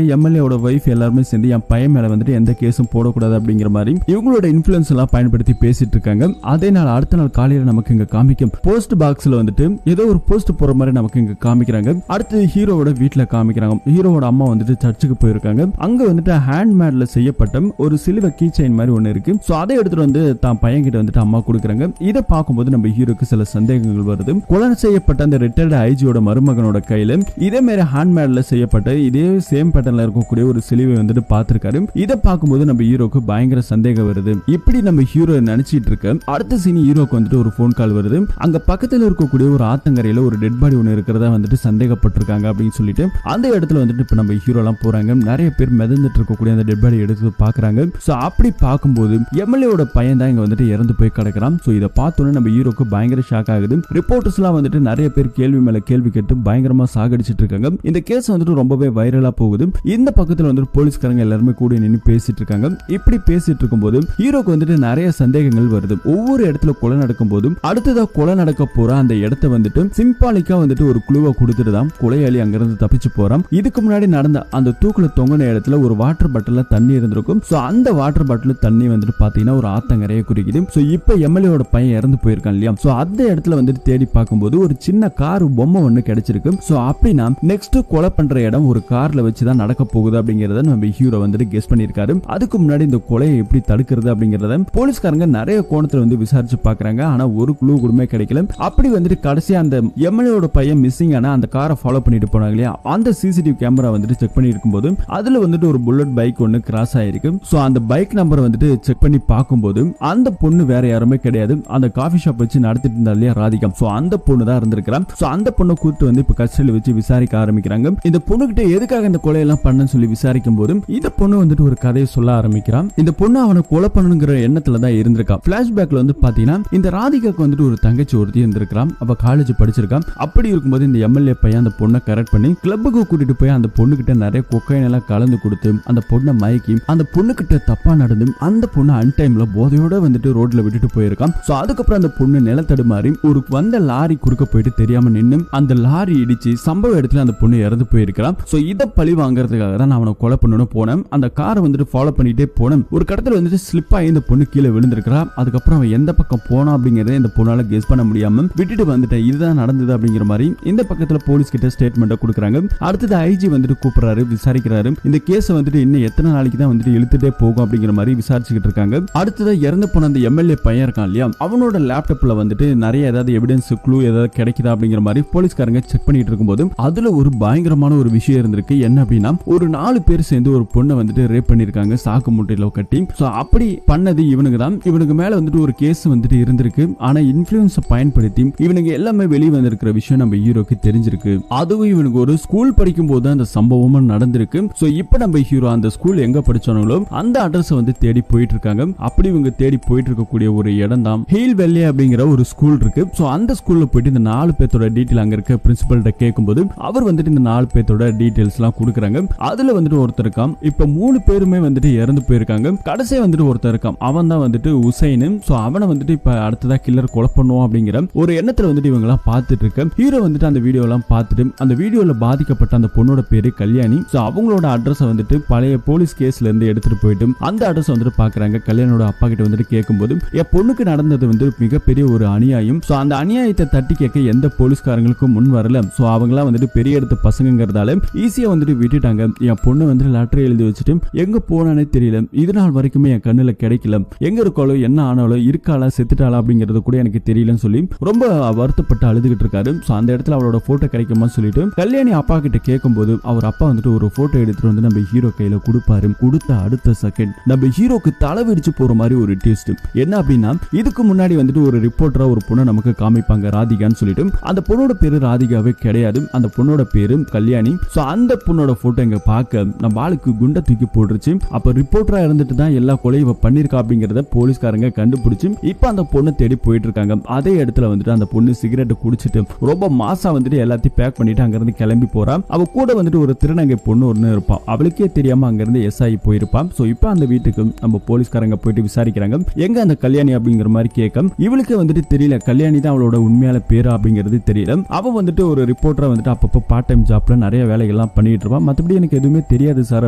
எம்எல்ஏவோட வைஃப் எல்லாருமே சேர்ந்து என் பையன் மேல வந்துட்டு எந்த கேஸும் எல்லாம் போடக்கூடாது அப்படிங்கிற மாதிரி இவங்களோட இன்ஃபுளுன்ஸ் எல்லாம் பயன்படுத்தி பேசிட்டு இருக்காங்க. அதே நாள் அடுத்த நாள் காலையில நமக்கு இங்க காமிக்கும் போஸ்ட் பாக்ஸ்ல வந்துட்டு ஏதோ ஒரு போஸ்ட் போற மாதிரி நமக்கு இங்க காமிக்கிறாங்க. அடுத்து ஹீரோவோட வீட்டுல காமிக்கிறாங்க. ஹீரோவோட அம்மா வந்துட்டு சர்ச்சுக்கு போயிருக்காங்க. அங்க வந்துட்டு ஹேண்ட்மேட்ல செய்யப்பட்ட ஒரு சிலுவை கீ செயின் மாதிரி ஒண்ணு இருக்கு. சோ அதை எடுத்துட்டு வந்து தான் பையன் கிட்ட வந்துட்டு அம்மா கொடுக்குறாங்க. இதை பார்க்கும்போது நம்ம ஹீரோக்கு சில சந்தேகங்கள் வருது. கொலை செய்யப்பட்ட அந்த ரிட்டையர்டு ஐஜியோட மருமகனோட கையில இதே மாதிரி ஹேண்ட்மேட்ல செய்யப்பட்ட இதே சேம் பேட்டர்ன்ல இருக்கக்கூடிய ஒரு சிலுவை வந்துட்டு பார்த்திருக்காரு. இதை பார்க்கும்போது நம்ம ஹீரோக்கு பயங்கர சந்தேகம் வருது. இப்படி நம்ம ஹீரோ நினைச்சிட்டு இருக்க அடுத்த சீன் ஹீரோக்கு வந்துட்டு ஒரு போன் கால் வருது. அங்க பக்கத்துல இருக்கக்கூடிய ஒரு ஆத்தங்கரையில ஒரு டெட் பாடி ஒண்ணு இருக்கிறதா வந்துட்டு சந்தேகப்பட்டிருக்காங்க அப்படின்னு சொல்லிட்டு அந்த இடத்துல வந்துட்டு இப்ப நம்ம ஹீரோ எல்லாம் போறாங்க. நிறைய பேர் மிதந்துட்டு இருக்கக்கூடிய அந்த டெட் பாடி எடுத்து பாக்குறாங்க. சோ அப்படி பார்க்கும்போது எம்எல்ஏவோட பையன் தான் இங்க வந்துட்டு இறந்து போய் கிடக்குறான். சோ இதை பார்த்தோன்னே நம்ம ஹீரோக்கு பயங்கர ஷாக் ஆகுது. ரிப்போர்ட்டர்ஸ் எல்லாம் வந்துட்டு நிறைய பேர் கேள்வி மேல கேள்வி கேட்டு பயங்கரமா சாகடிச்சிட்டு இருக்காங்க. இந்த கேஸ் வந்துட்டு ரொம்பவே வைரலா போகுது. இந்த பக்கத்துல வந்துட்டு போலீஸ்காரங்க எல்லாருமே கூட நின்று பேசிட்டு இருக்காங்க. இப்படி பேசிட்டு இருக்கும்போது ஹீரோக்கு வந்துட்டு நிறைய சந்தேகங்கள் வருது. ஒவ்வொரு இடத்துல கொலை நடக்கும் போதும் அடுத்ததா கொலை நடக்க போற அந்த இடத்த வந்துட்டு சிம்பாலிக்கா வந்துட்டு ஒரு குழுவை கொடுத்துட்டு தான் கொலையாளி அங்கிருந்து தப்பிச்சு போறான். இதுக்கு முன்னாடி நடந்த அந்த தூக்குல தொங்கின இடத்துல ஒரு வாட்டர் பாட்டில தண்ணி இருந்திருக்கும். சோ அந்த வாட்டர் பாட்டில் தண்ணி வந்துட்டு பாத்தீங்கன்னா ஒரு ஆத்தங்கரையை குறிக்குது. சோ இப்ப எம்எல்ஏவோட பையன் இறந்து போயிருக்கான் இல்லையா? சோ அந்த இடத்துல வந்துட்டு தேடி பார்க்கும்போது ஒரு சின்ன கார் பொம்மை ஒண்ணு கிடைச்சிருக்கு. சோ அப்படின்னா நெக்ஸ்ட் கொலை பண்ற இடம் ஒரு கார்ல வச்சுதான் நடக்க போகுது அப்படிங்கறத நம்ம ஹீரோ வந்துட்டு கெஸ் பண்ணிருக்காரு. அதுக்கு முன்னாடி இந்த கொலையை எப்படி தடுக்கிறது அப்படிங்கறத போலீஸ்காரங்க நிறைய கோணத்துல வந்து விசாரிச்சு பாக்குறாங்க. ஆனா ஒரு குழு கூடமே கிடைக்கல. அப்படி வந்துட்டு கடைசியா அந்த எம்எல்ஏவோட பையன் மிஸ்ஸிங் ஆனா அந்த காரை ஃபாலோ பண்ணிட்டு போனாங்க இல்லையா? அந்த சிசிடிவி கேமரா வந்துட்டு செக் பண்ணி இருக்கும்போது அதுல வந்துட்டு ஒரு புல்லட் பைக் ஒன்னு கிராஸ் ஆயிருக்கு. சோ அந்த பைக் நம்பர் வந்துட்டு செக் பண்ணி பார்க்கும்போது அந்த பொண்ணு வேற யாருமே கிடையாது. அந்த காஃபி ஷாப் வச்சு நடத்திட்டு இருந்தா இல்லையா ராதிகா? சோ அந்த பொண்ணு தான் இருந்திருக்கான். சோ அந்த பொண்ணை கூப்பிட்டு வந்து இப்ப கஸ்டடியில வச்சு விசாரிக்க ஆரம்பிக்கிறாங்க. இந்த பொண்ணுகிட்ட எதுக்காக இந்த கொலையெல்லாம் பண்ணன்னு சொல்லி விசாரிக்கும் போது இந்த பொண்ணு வந்துட்டு ஒரு கதையை சொல்ல ஆரம்பிக்கிறான். இந்த பொண்ணு அவனை கொலை பண்ணணுங்கிற எண்ணத்துல தான் இருந்திருக்கா. பிளாஷ்பேக்ல வந்து பாத்தீங்கன்னா இந்த ராதிகாக்கு வந்துட்டு ஒரு தங்கச்சி ஒருத்தி இருந்திருக்கான். அவ காலேஜ் படிச்சிருக்கான். அப்படி இருக்கும்போது இந்த எம்எல்ஏ பையன் அந்த பொண்ணை கரெக்ட் பண்ணி கிளப்புக்கு கூட்டிட்டு போய் அந்த பொண்ணு கிட்ட நிறைய கொக்கைன் எல்லாம் கலந்து கொடுத்து அந்த பொண்ணை மயக்கி அந்த பொண்ணு கிட்ட தப்பா நடந்து அந்த பொண்ணு அன்டைம்ல போதையோட வந்துட்டு ரோட்ல விட்டுட்டு போயிருக்கான். சோ அதுக்கப்புறம் அந்த பொண்ணு நிலத்தடுமாறி ஒரு வந்த லாரி குறுக்க போயிட்டு தெரியாம நின்னு அந்த லாரி இடிச்சு சம்பவ இடத்துல அந்த பொண்ணு இறந்து போயிருக்கான். சோ இத பழி வாங்குறதுக்காக தான் நான் அவனை கொலை பண்ணணும் போனேன். அந்த காரை வந்துட்டு ஃபாலோ பண்ணிட்டே போனேன். ஒரு கடத்துல வந்துட்டு ஸ்லிப் ஆகி இந்த பொண்ணு கீழே விழுந்திருக்கிறா. அதுக்கப்புறம் அவன் எந்த பக்கம் போனா அப்படிங்கறத இந்த பொண்ணால கெஸ் பண்ண முடியாம விட்டுட்டு வந்துட்டேன். இதுதான் நடந்தது அப்படிங்கிற மாதிரி இந்த பக்கத்துல போலீஸ் கிட்ட ஸ்டேட்மெண்ட் கொடுக்குறாங்க. அடுத்தது ஐஜி வந்துட்டு கூப்பிடுறாரு, விசாரிக்கிறாரு. இந்த கேஸ் வந்துட்டு இன்னும் எத்தனை நாளைக்கு தான் வந்துட்டு இழுத்துட்டே போகும் அப்படிங்கிற மாதிரி விசாரிச்சுக்கிட்டு இருக்காங்க. அடுத்தது இறந்து போன அந்த எம்எல்ஏ பையன் இருக்கான் இல்லையா? அவனோட லேப்டாப்ல வந்துட்டு நிறைய ஏதாவது எவிடன்ஸ் க்ளூ ஏதாவது கிடைக்குதா அப்படிங்கிற மாதிரி போலீஸ்காரங்க செக் பண்ணிட்டு இருக்கும்போது அதுல ஒரு பயங்கரமான ஒரு விஷயம் இருந்திருக்கு. என்ன அப்படின்னா ஒரு 4 பேர் சேர்ந்து ஒரு பொண்ணை வந்துட்டு ரேப் பண்ணிருக்காங்க சாக்கு மூட்டையில கட்டி. சோ அப்படி பண்ணது இவனுக்கு தான். இவனுக்கு மேல வந்துட்டு ஒரு கேஸ் வந்துட்டு இருந்திருக்கு. ஆனா இன்ஃப்ளூயன்ஸை பயன்படுத்தி இவனுக்கு எல்லாமே வெளியே வந்திருக்கிற விஷயம் நம்ம ஹீரோக்கு தெரிஞ்சிருக்கு. அதுவும் இவனுக்கு ஒரு ஸ்கூல் படிக்கும் போது அந்த சம்பவமும் நடந்திருக்கு. சோ இப்ப நம்ம ஹீரோ அந்த ஸ்கூல் எங்க படிச்சானோ அந்த அட்ரஸ் வந்து தேடி போயிட்டு இருக்காங்க. அப்படி இவங்க தேடி போயிட்டு இருக்கக்கூடிய ஒரு இடம் தான் ஹீல் வெள்ளி அப்படிங்கிற ஒரு ஸ்கூல் இருக்கு. சோ அந்த ஸ்கூல்ல போயிட்டு இந்த 4 பேத்தோட டீடைல் அங்க இருக்க பிரின்சிபல்கிட்ட கேட்கும்போது அவர் வந்துட்டு இந்த 4 பேத்தோட டீடைல்ஸ் எல்லாம் கொடுக்குறாங்க. அதுல வந்துட்டு ஒருத்தர் இருக்கான். இப்ப 3 பேருமே வந்துட்டு இறந்து போயிருக்காங்க. கடைசியா வந்துட்டு ஒருத்தர் இருக்கான். அவன் தான் வந்துட்டு உசைன். சோ அவனை வந்துட்டு இப்ப அடுத்ததா கில்லர் கொலை பண்ணுவோம் அப்படிங்கிற ஒரு எண்ணத்துல வந்துட்டு இவங்க எல்லாம் பார்த்துட்டு இருக்க ஹீரோ வந்துட்டு அந்த வீடியோ எல்லாம் பார்த்துட்டு அந்த வீடியோல பாதிக்கப்பட்ட அந்த பொண்ணோட பேரு கல்யாணி. சோ அவங்களோட அட்ரஸ் வந்துட்டு பழைய போலீஸ் கேஸ்ல இருந்து எடுத்துட்டு போயிட்டு அந்த அட்ரஸ் வந்துட்டு பாக்குறாங்க. கல்யாணோட அப்பா கிட்ட வந்துட்டு கேட்கும்போது என் பொண்ணுக்கு நடந்தது வந்து மிகப்பெரிய ஒரு அநியாயம். சோ அந்த அநியாயத்தை தட்டி கேட்க எந்த போலீஸ்காரங்களுக்கும் முன் வரல. சோ அவங்கலாம் வந்துட்டு பெரிய இடத்து பசங்கிறதால ஈஸியா வந்துட்டு விட்டுட்டாங்க. என் பொண்ணு வந்துட்டு லெட்டர் எழுதி வச்சுட்டு எங்க போனானே தெரியல. இது நாள் வரைக்குமே என் கண்ணுல கிடைக்கல. எங்க இருக்காளோ என்ன ஆனாலும் இருக்காளா செத்துட்டாளா அப்படிங்கறது கூட எனக்கு தெரியலன்னு சொல்லி ரொம்ப வருத்தப்பட்டு அழுதுகிட்டு இருக்காரு. சோ அந்த இடத்துல அவளோட போட்டோ கிடைக்குமா சொல்லிட்டு கல்யாணி அப்பா கிட்ட கேட்கும்போது அவர் அப்பா வந்துட்டு ஒரு போட்டோ எடுத்துட்டு வந்து நம்ம ஹீரோ கையில கொடுப்பாரு. கொடுத்த அடுத்த செகண்ட் நம்ம ஹீரோக்கு தலை வெடிச்சு போற மாதிரி ஒரு ட்விஸ்ட். என்ன அப்படின்னா இதுக்கு முன்னாடி வந்துட்டு ஒரு ரிப்போர்ட்டரா ஒரு பொண்ணை நமக்கு காமிப்பாங்க ராதிகான்னு சொல்லிட்டு. அந்த பொண்ணோட பேரு ராதிகாவே கிடையாது. அந்த பொண்ணோட பேரு கல்யாணி. சோ அந்த பொண்ணோட போட்டோ இங்க பார்க்க நம்ம ஆளுக்கு குண்டை தூக்கி போட்டுருச்சு. அப்ப ரிப்போர்ட்டரா இருந்துட்டு தான் எல்லா கொலையும் பண்ணிருக்கா அப்படிங்கறத போலீஸ்காரங்க கண்டுபிடிச்சு இப்ப அந்த பொண்ணை தேடி போயிட்டு இருக்காங்க. அதே இடத்துல வந்துட்டு அந்த பொண்ணு சிகரெட் குடிச்சிட்டு ரொம்ப மாசா வந்துட்டு எல்லாத்தையும் பேக் பண்ணிட்டு அங்க இருந்து கிளம்பி போறா. அவ கூட வந்துட்டு ஒரு திருநங்கை பொண்ணு ஒண்ணு இருப்பான். அவளுக்கே தெரியாம அங்க இருந்து எஸ்ஐ போயிருப்பான். சோ இப்ப அந்த வீட்டுக்கு நம்ம போலீஸ்காரங்க போயிட்டு விசாரிக்கிறாங்க. எங்க அந்த கல்யாணி அப்படிங்கிற மாதிரி கேட்க இவளுக்கு வந்துட்டு தெரியல கல்யாணி தான் அவளோட உண்மையான பேரு அப்படிங்கிறது தெரியல. அவ வந்துட்டு ஒரு ரிப்போர்ட்டரா வந்துட்டு அப்பப்போ பார்ட் டைம் ஜாப்ல நிறைய வேலைகள்லாம் பண்ணிட்டு இருப்பான். மத்தபடி எனக்கு எதுவுமே தெரியாது சார்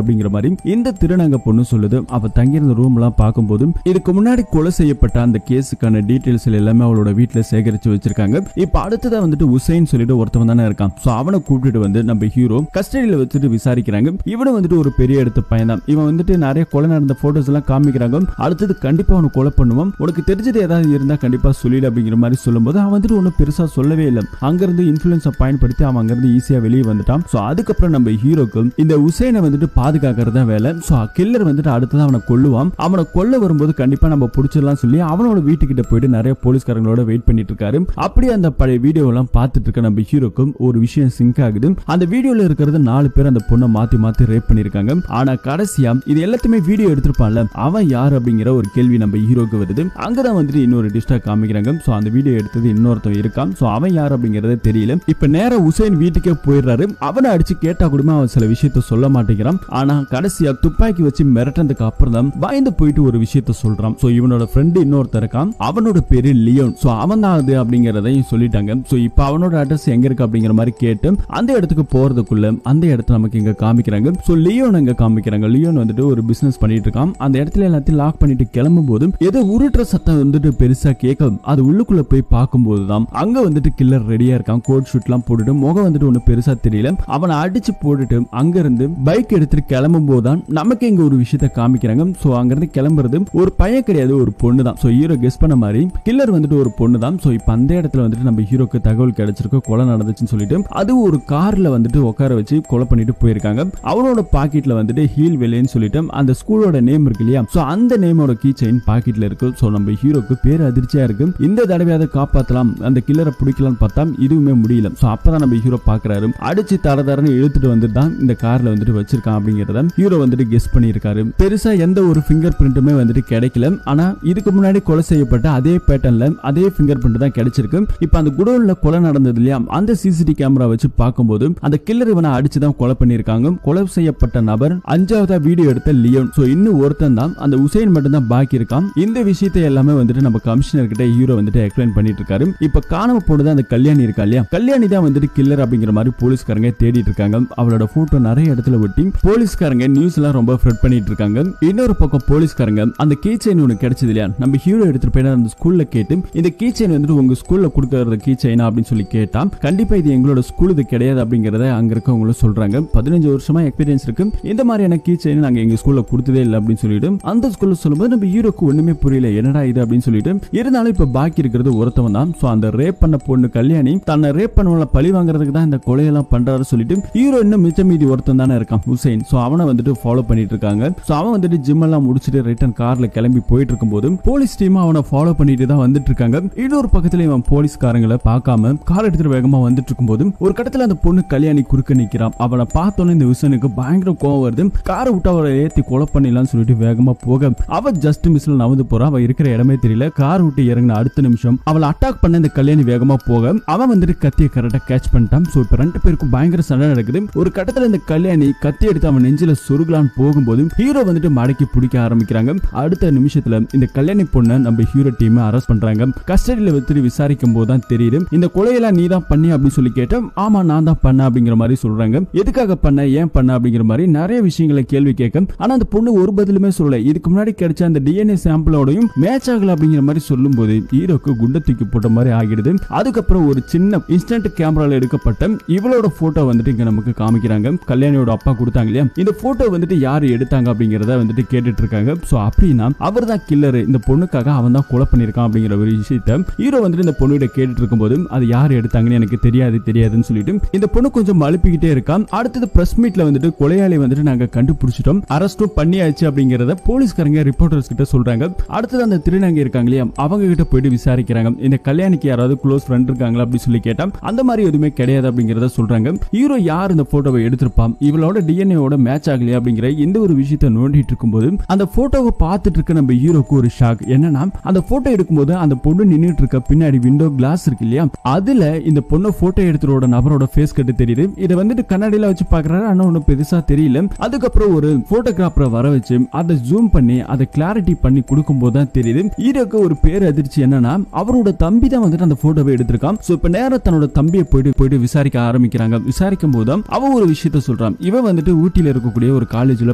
அப்படிங்கிற மாதிரி இந்த திருநங்கை பொண்ணு சொல்லுது. அவ தங்கியிருந்த ரூம் எல்லாம் பார்க்கும்போது இதுக்கு முன்னாடி கொலை செய்யப்பட்ட அந்த கேஸுக்கான டீடைல்ஸ் எல்லாமே அவளோட வீட்டுல சேகரிச்சு வச்சிருக்காங்க. இப்ப அடுத்ததா வந்துட்டு உசைன் சொல்லிட்டு ஒருத்தவன் தானே இருக்கான். சோ அவனை கூப்பிட்டு வந்து நம்ம ஹீரோ கஸ்டடியில வச்சுட்டு விசாரிக்கிறாங்க. இவனு வந்துட்டு ஒரு பெரிய இடத்து பையன் தான். இவன் வந்துட்டு நிறைய கொலை நடந்த போட்டோஸ் எல்லாம் காமிக்கிறாங்க. அடுத்தது கண்டிப்பா அவனை கொலை பண்ணுவான், உனக்கு தெரிஞ்சது ஏதாவது இருந்தா கண்டிப்பா சொல்லிடு அப்படிங்கிற மாதிரி சொல்லும்போது அவன் வந்துட்டு ஒன்னும் பெருசா சொல்லவே இல்லை. அங்கிருந்து இன்ஃபுளுன்ஸை பயன்படுத்தி அவன் அங்கிருந்து ஈஸியா வெளியே வந்துட்டான். சோ அதுக்கப்புறம் நம்ம ஹீரோக்கு இந்த உசைனை வந்துட்டு பாதுகாக்கிறது வேலை. சோ கில்லர் வந்துட்டு அடுத்ததான் அவனை கொல்லுவான். அவனை கொல்ல வரும்போது கண்டிப்பா நம்ம பிடிச்சிடலாம் சொல்லி அவனோட வீட்டுக்கிட்ட போயிட்டு நிறைய போலீஸ்காரங்களோட வெயிட் பண்ணிட்டு இருக்காரு. அப்படியே அந்த பழைய வீடியோ எல்லாம் பார்த்துட்டு இருக்க நம்ம ஹீரோக்கும் ஒரு விஷயம் சிங்க் ஆகுது. அந்த வீடியோல இருக்கிறது 4 பேர் அந்த பொண்ணை மாத்தி மாத்தி ரேப் பண்ணிருக்காங்க. ஆனா கடைசியா இது எல்லாத்தையுமே வீடியோ எடுத்திருப்பான்ல அவன் யார் அப்படிங்கிற ஒரு கேள்வி நம்ம ஹீரோக்கு வருது. அங்கதான் வந்துட்டு இன்னொரு டிஸ்டா காமிக்கிறாங்க. சோ அந்த வீடியோ எடுத்தது இன்னொருத்தன் இருக்கான். சோ அவன் யார் அப்படிங்கறத தெரியல. இப்ப நேரா உசைன் வீட்டுக்கே போயிடுறாரு. அவனை அடிச்சு கேட்டா கூட அவன் சில விஷயத்த சொல்ல மாட்டேங்கிறான். ஆனா கடைசியா துப்பாக்கி வச்சு மிரட்டதுக்கு அப்புறம் தான் பயந்து போயிட்டு ஒரு விஷயத்த சொல்றான். சோ இவனோட ஃப்ரெண்ட் இன்னொருத்தர் இருக்கான். அவனோட பேரு லியோன். சோ அவன் தான் அது அப்படிங்கறதையும் சொல்லிட்டாங்க. சோ இப்ப அவனோட அட்ரஸ் எங்க இருக்கு அப்படிங்கிற மாதிரி கேட்டு அந்த இடத்துக்கு போறதுக்குள்ள அந்த இடத்துல நமக்கு இங்க காமிக்கிறாங்க. சோ லியோன் எங்க காமிக்கிறாங்க. லியோன் வந்துட்டு ஒரு பிசினஸ் பண்ணிட்டு இருக்கான். அந்த இடத்துல எல்லாத்தையும் லாக் பண்ணிட்டு கிளம்பும் போது ஏதோ உருட்டுற சத்தம் வந்துட்டு பெருசா கேட்கும். அது உள்ளுக்குள்ள போய் பார்க்கும்போது தான் அங்க வந்துட்டு கில்லர் ரெடியா இருக்கான். கோட் ஷூட் எல்லாம் போட்டுட்டு முகம் வந்துட்டு ஒண்ணு பெருசா தெரியல. அவனை அடிச்சு போட்டுட்டு அங்க இருந்து பைக் எடுத்துட்டு கிளம்பும் போதுதான் நமக்கு இங்க ஒரு விஷயத்த காமிக்கிறாங்க. சோ அங்க இருந்து கிளம்புறது ஒரு பையன் கிடையாது, ஒரு பொண்ணு தான். சோ ஹீரோ கெஸ் பண்ண மாதிரி கில்லர் வந்துட்டு ஒரு பொண்ணு தான். சோ இப்ப அந்த இடத்துல வந்துட்டு நம்ம ஹீரோக்கு தகவல் கிடைச்சிருக்கு, கொலை நடந்துச்சுன்னு சொல்லிட்டு அது ஒரு கார்ல வந்துட்டு உட்கார வச்சு கொலை பண்ணிட்டு போயிருக்காங்க. அவனோட பாக்கெட்ல வந்துட்டு ஹீல் வெல்லேன்னு சொல்லிட்டு அந்த ஸ்கூலோட நேம் இருக்கு இல்லையா, சோ அந்த நேமோட கீ செயின் பாக்கெட்ல இருக்கு. சோ நம்ம ஹீரோக்கு பேர் அதிர்ச்சியா இருக்கு. இந்த தடவையாவது காப்பாத்தலாம், அந்த கில்லரை பிடிக்கலாம்னு பார்த்தா இதுவுமே முடியல. சோ அப்பதான் நம்ம ஹீரோ பாக்குறாரு, அடிச்சு தரதரன்னு இழுத்துட்டு வந்துட்டு தான் இந்த கார்ல வந்துட்டு வச்சிருக்கான் அப்படிங்கறத ஹீரோ வந்துட்டு கெஸ் பண்ணியிருக்காரு. பெருசா எந்த ஒரு ஃபிங்கர் பிரிண்ட்டுமே வந்துட்டு கிடைக்கல. ஆனா இதுக்கு முன்னாடி கொலை செய்யப்பட்ட அதே பேட்டர்ன்ல அதே ஃபிங்கர் பிரிண்ட் தான் கிடைச்சிருக்கு. இப்ப அந்த குடோன்ல கொலை நடந்தது இல்லையா, அந்த சிசிடிவி கேமரா வச்சு பார்க்கும்போது அந்த கில்லர் இவனை அடிச்சுதான் கொலை பண்ணிருக்காங்க. கொலை செய்யப்பட்ட நபர் 5ஆவதா வீடியோ எடுத்த லியோன். சோ இன்னும் ஒருத்தன் தான், அந்த உசைன் மட்டும் தான் பாக்கி இருக்கான். இந்த விஷயத்தை எல்லாமே வந்துட்டு நம்ம கமிஷனர் கிட்ட ஹீரோ வந்துட்டு எக்ஸ்பிளைன் பண்ணிட்டு இருக்காரு. இப்ப காணாம போனது அந்த கல்யாணி இருக்கா இல்லையா, கல்யாணி தான் வந்துட்டு கில்லர் அப்படிங்கிற மாதிரி போலீஸ்காரங்க தேடிட்டு இருக்காங்க. அவளோட போட்டோ நிறைய இடத்துல ஒட்டி போலீஸ்காரங்க நியூஸ் எல்லாம் ரொம்ப ஸ்ப்ரெட் பண்ணிட்டு இருக்காங்க. இன்னொரு பக்கம் போலீஸ்காரங்க அந்த கீ செயின் ஒன்னு கிடைச்சது இல்லையா, நம்ம ஹீரோ எடுத்துட்டு போய் அந்த ஸ்கூல்ல கேட்டு இந்த கீ செயின் வந்துட்டு உங்க ஸ்கூல்ல கொடுக்கறது கீ செயினா அப்படின்னு சொல்லி கேட்டா கண்டிப்பா இது எங்களோட ஸ்கூல் இது கிடையாது அப்படிங்கறத அங்க இருக்கவங்களும் சொல்றாங்க. 15 வருஷமா எக்ஸ்பீரியன்ஸ் இருக்கு, இந்த மாதிரியான கீ செயின் நாங்க எங்க ஸ்கூல்ல கொடுத்ததே இல்லை அப்படின்னு சொல்லிட்டு அந்த ஸ்கூல்ல சொல்லும்போது நம்ம ஹீரோக்கு ஒண்ணுமே புரியல, என்னடா இது அப்படின்னு சொல்லிட்டு. இருந்தாலும் இப்ப பாக்கி இருக்கிறது ஒருத்தவன் தான். சோ அந்த ரேப் பண்ண பொண்ணு கல்யாணி தன்னை ரேப் பண்ணவங்கள பழி வாங்குறதுக்கு தான் இந்த கொலையெல்லாம் பண்றாரு சொல்லிட்டு ஹீரோ இன்னும் மிச்ச மீதி ஒருத்தன் தானே இருக்கான் உசைன். சோ அவனை வந்துட்டு ஃபாலோ பண்ணிட்டு இருக்காங்க. சோ அவன் வந்துட்டு ஜிம் எல்லாம் முடிச்சுட்டு ரிட்டர்ன் கார்ல கிளம்பி போயிட்டு இருக்கும்போது போலீஸ் டீம் அவனை ஃபாலோ பண்ணிட்டு தான் வந்துட்டு இருக்காங்க. இன்னொரு பக்கத்துல இவன் போலீஸ்காரங்களை பார்க்காம கார் எடுத்துட்டு வேகமா வந்துட்டு இருக்கும்போது ஒரு கடத்துல அந்த பொண்ணு கல்யாணி குறுக்க நிக்கிறான். அவனை பார்த்தோன்னே இந்த உசனுக்கு பயங்கர கோவம் வருது. காரை விட்டு அவரை ஏத்தி கொலை பண்ணிடலாம்னு சொல்லிட்டு வேகமா போக அவ ஜஸ்ட் மிஸ்ல நவந்து போறா. அவ இருக்கிற இடமே தெரியல. கார் விட்டு இறங்கின அடுத்த நிமிஷம் அவளை அட்டாக் பண்ண இந்த கல்யாணி வேகமா போக அவன் வந்துட்டு கத்தியை கரெக்டா கேட்ச் பண்ணிட்டான். சோ இப்ப 2 பேருக்கும் பயங்கர சண்டை நடக்குது. ஒரு கட்டத்துல இந்த கல்யாணி கத்தி எடுத்து அவன் நெஞ்சில சொருகலான்னு போகும்போது ஹீரோ வந்துட்டு மடக்கி பிடிக்க ஆரம்பிக்கிறாங்க. அடுத்த நிமிஷத்துல இந்த கல்யாணி பொண்ணை நம்ம ஹீரோ டீம் அரெஸ்ட் பண்றாங்க. கஸ்டடியில வச்சு விசாரிக்கும் போது தான் தெரியுது இந்த கொலையெல்லாம் நீ தான் பண்ணி அப்படின்னு சொல்லி கேட்டேன். ஆமா நான் தான் பண்ண அப்படிங்கிற மாதிரி சொல்றாங்க. எதுக்காக பண்ண, ஏன் பண்ண அப்படிங்கிற மாதிரி நிறைய விஷயங்களை கேள்வி கேட்க ஆனா அந்த பொண்ணு ஒரு பதிலுமே சொல்லல. இதுக்கு முன்னாடி கிடைச்ச அந்த டிஎன்ஏ சாம்பிளோடையும் மேட்ச் ஆகல அப்படிங்கிற மாதிரி சொல்லும் போது ஹீரோக்கு குண்டை தூக்கி போட்ட மாதிரி ஆகிடுது. அதுக்கப்புறம் ஒரு சின்ன இன்ஸ்டன்ட் கேமரால எடுக்கப்பட்ட இவளோட போட்டோ வந்துட்டு இங்க நமக்கு காமிக்கிறாங்க. கல்யாணியோட அப்பா கொடுத்தாங்க இல்லையா, இந்த போட்டோ வந்துட்டு யாரு எடுத்தாங்க அப்படிங்கறத வந்துட்டு கேட்டுட்டு இருக்காங்க. சோ அப்படின்னா அவர் தான் கில்லர், இந்த பொண்ணுக்காக அவன் தான் கொலை பண்ணிருக்கான் அப்படிங்கிற ஒரு விஷயத்தை ஹீரோ வந்துட்டு இந்த பொண்ணுகிட்ட கேட்டுட்டு இருக்கும்போது அது யாரு எடுத்தாங்கன்னு எனக்கு தெரியாதுன்னு சொல்லிட்டு இந்த பொண்ணு கொஞ்சம் அழுப்பிக்கிட்டே இருக்கான். அடுத்தது பிரஸ் மீட்ல வந்துட்டு கொலையாளி வந்துட்டு நாங்க கண்டுபிடிச்சிட்டோம், அரெஸ்டும் பண்ணியாச்சு அப்படிங்கறத போலீஸ்காரங்க ரிப்போர்ட்டர்ஸ் கிட்ட சொல்றாங்க. அடுத்தது அந்த திருநங்கை இருக்காங்க இல்லையா, அவங்க கிட்ட போயிட்டு விசாரிக்கிறாங்க. இந்த கல்யாணிக்கு யாராவது க்ளோஸ் ஃப்ரெண்ட் இருக்காங்களா அப்படி சொல்லி கேட்டா அந்த மாதிரி எதுவுமே கிடையாது அப்படிங்கறத சொல்றாங்க. ஹீரோ யார் இந்த போட்டோவை எடுத்திருப்பான், இவளோட டிஎன்ஏவோட மேட்ச் ஆகலையா அப்படிங்கிற இந்த ஒரு விஷயத்தை நோண்டிட்டு இருக்கும்போது அந்த போட்டோவை பார்த்துட்டு இருக்க நம்ம ஹீரோக்கு ஒரு ஷாக். என்னன்னா அந்த போட்டோ எடுக்கும்போது அந்த பொண்ணு நின்னுட்டு இருக்க பின்னாடி விண்டோ கிளாஸ் இருக்கு இல்லையா, அதுல இந்த பொண்ணு போட்டோ எடுத்துறோட நபரோட ஃபேஸ் கட்டு தெரியுது. இதை வந்துட்டு கண்ணாடியில வச்சு பாக்குறாரு, ஆனா ஒன்னும் பெருசா தெரியல. அதுக்கப்புறம் ஒரு போட்டோகிராஃபரை வர வச்சு அதை ஜூம் பண்ணி அதை கிளாரிட்டி பண்ணி கொடுக்கும் போது தான் தெரியுது ஹீரோக்கு ஒரு பேர் அதிர்ச்சி. என்னன்னா அவரோட தம்பி தான் வந்துட்டு அந்த போட்டோவை எடுத்திருக்கான். சோ இப்ப நேரம் தன்னோட தம்பியை போயிட்டு விசாரிக்க ஆரம்பிக்கிறாங்க. விசாரிக்கும் போது அவன் ஒரு விஷயத்த சொல்றான். இவன் வந்துட்டு ஊட்டியில இருக்கக்கூடிய ஒரு காலேஜ்ல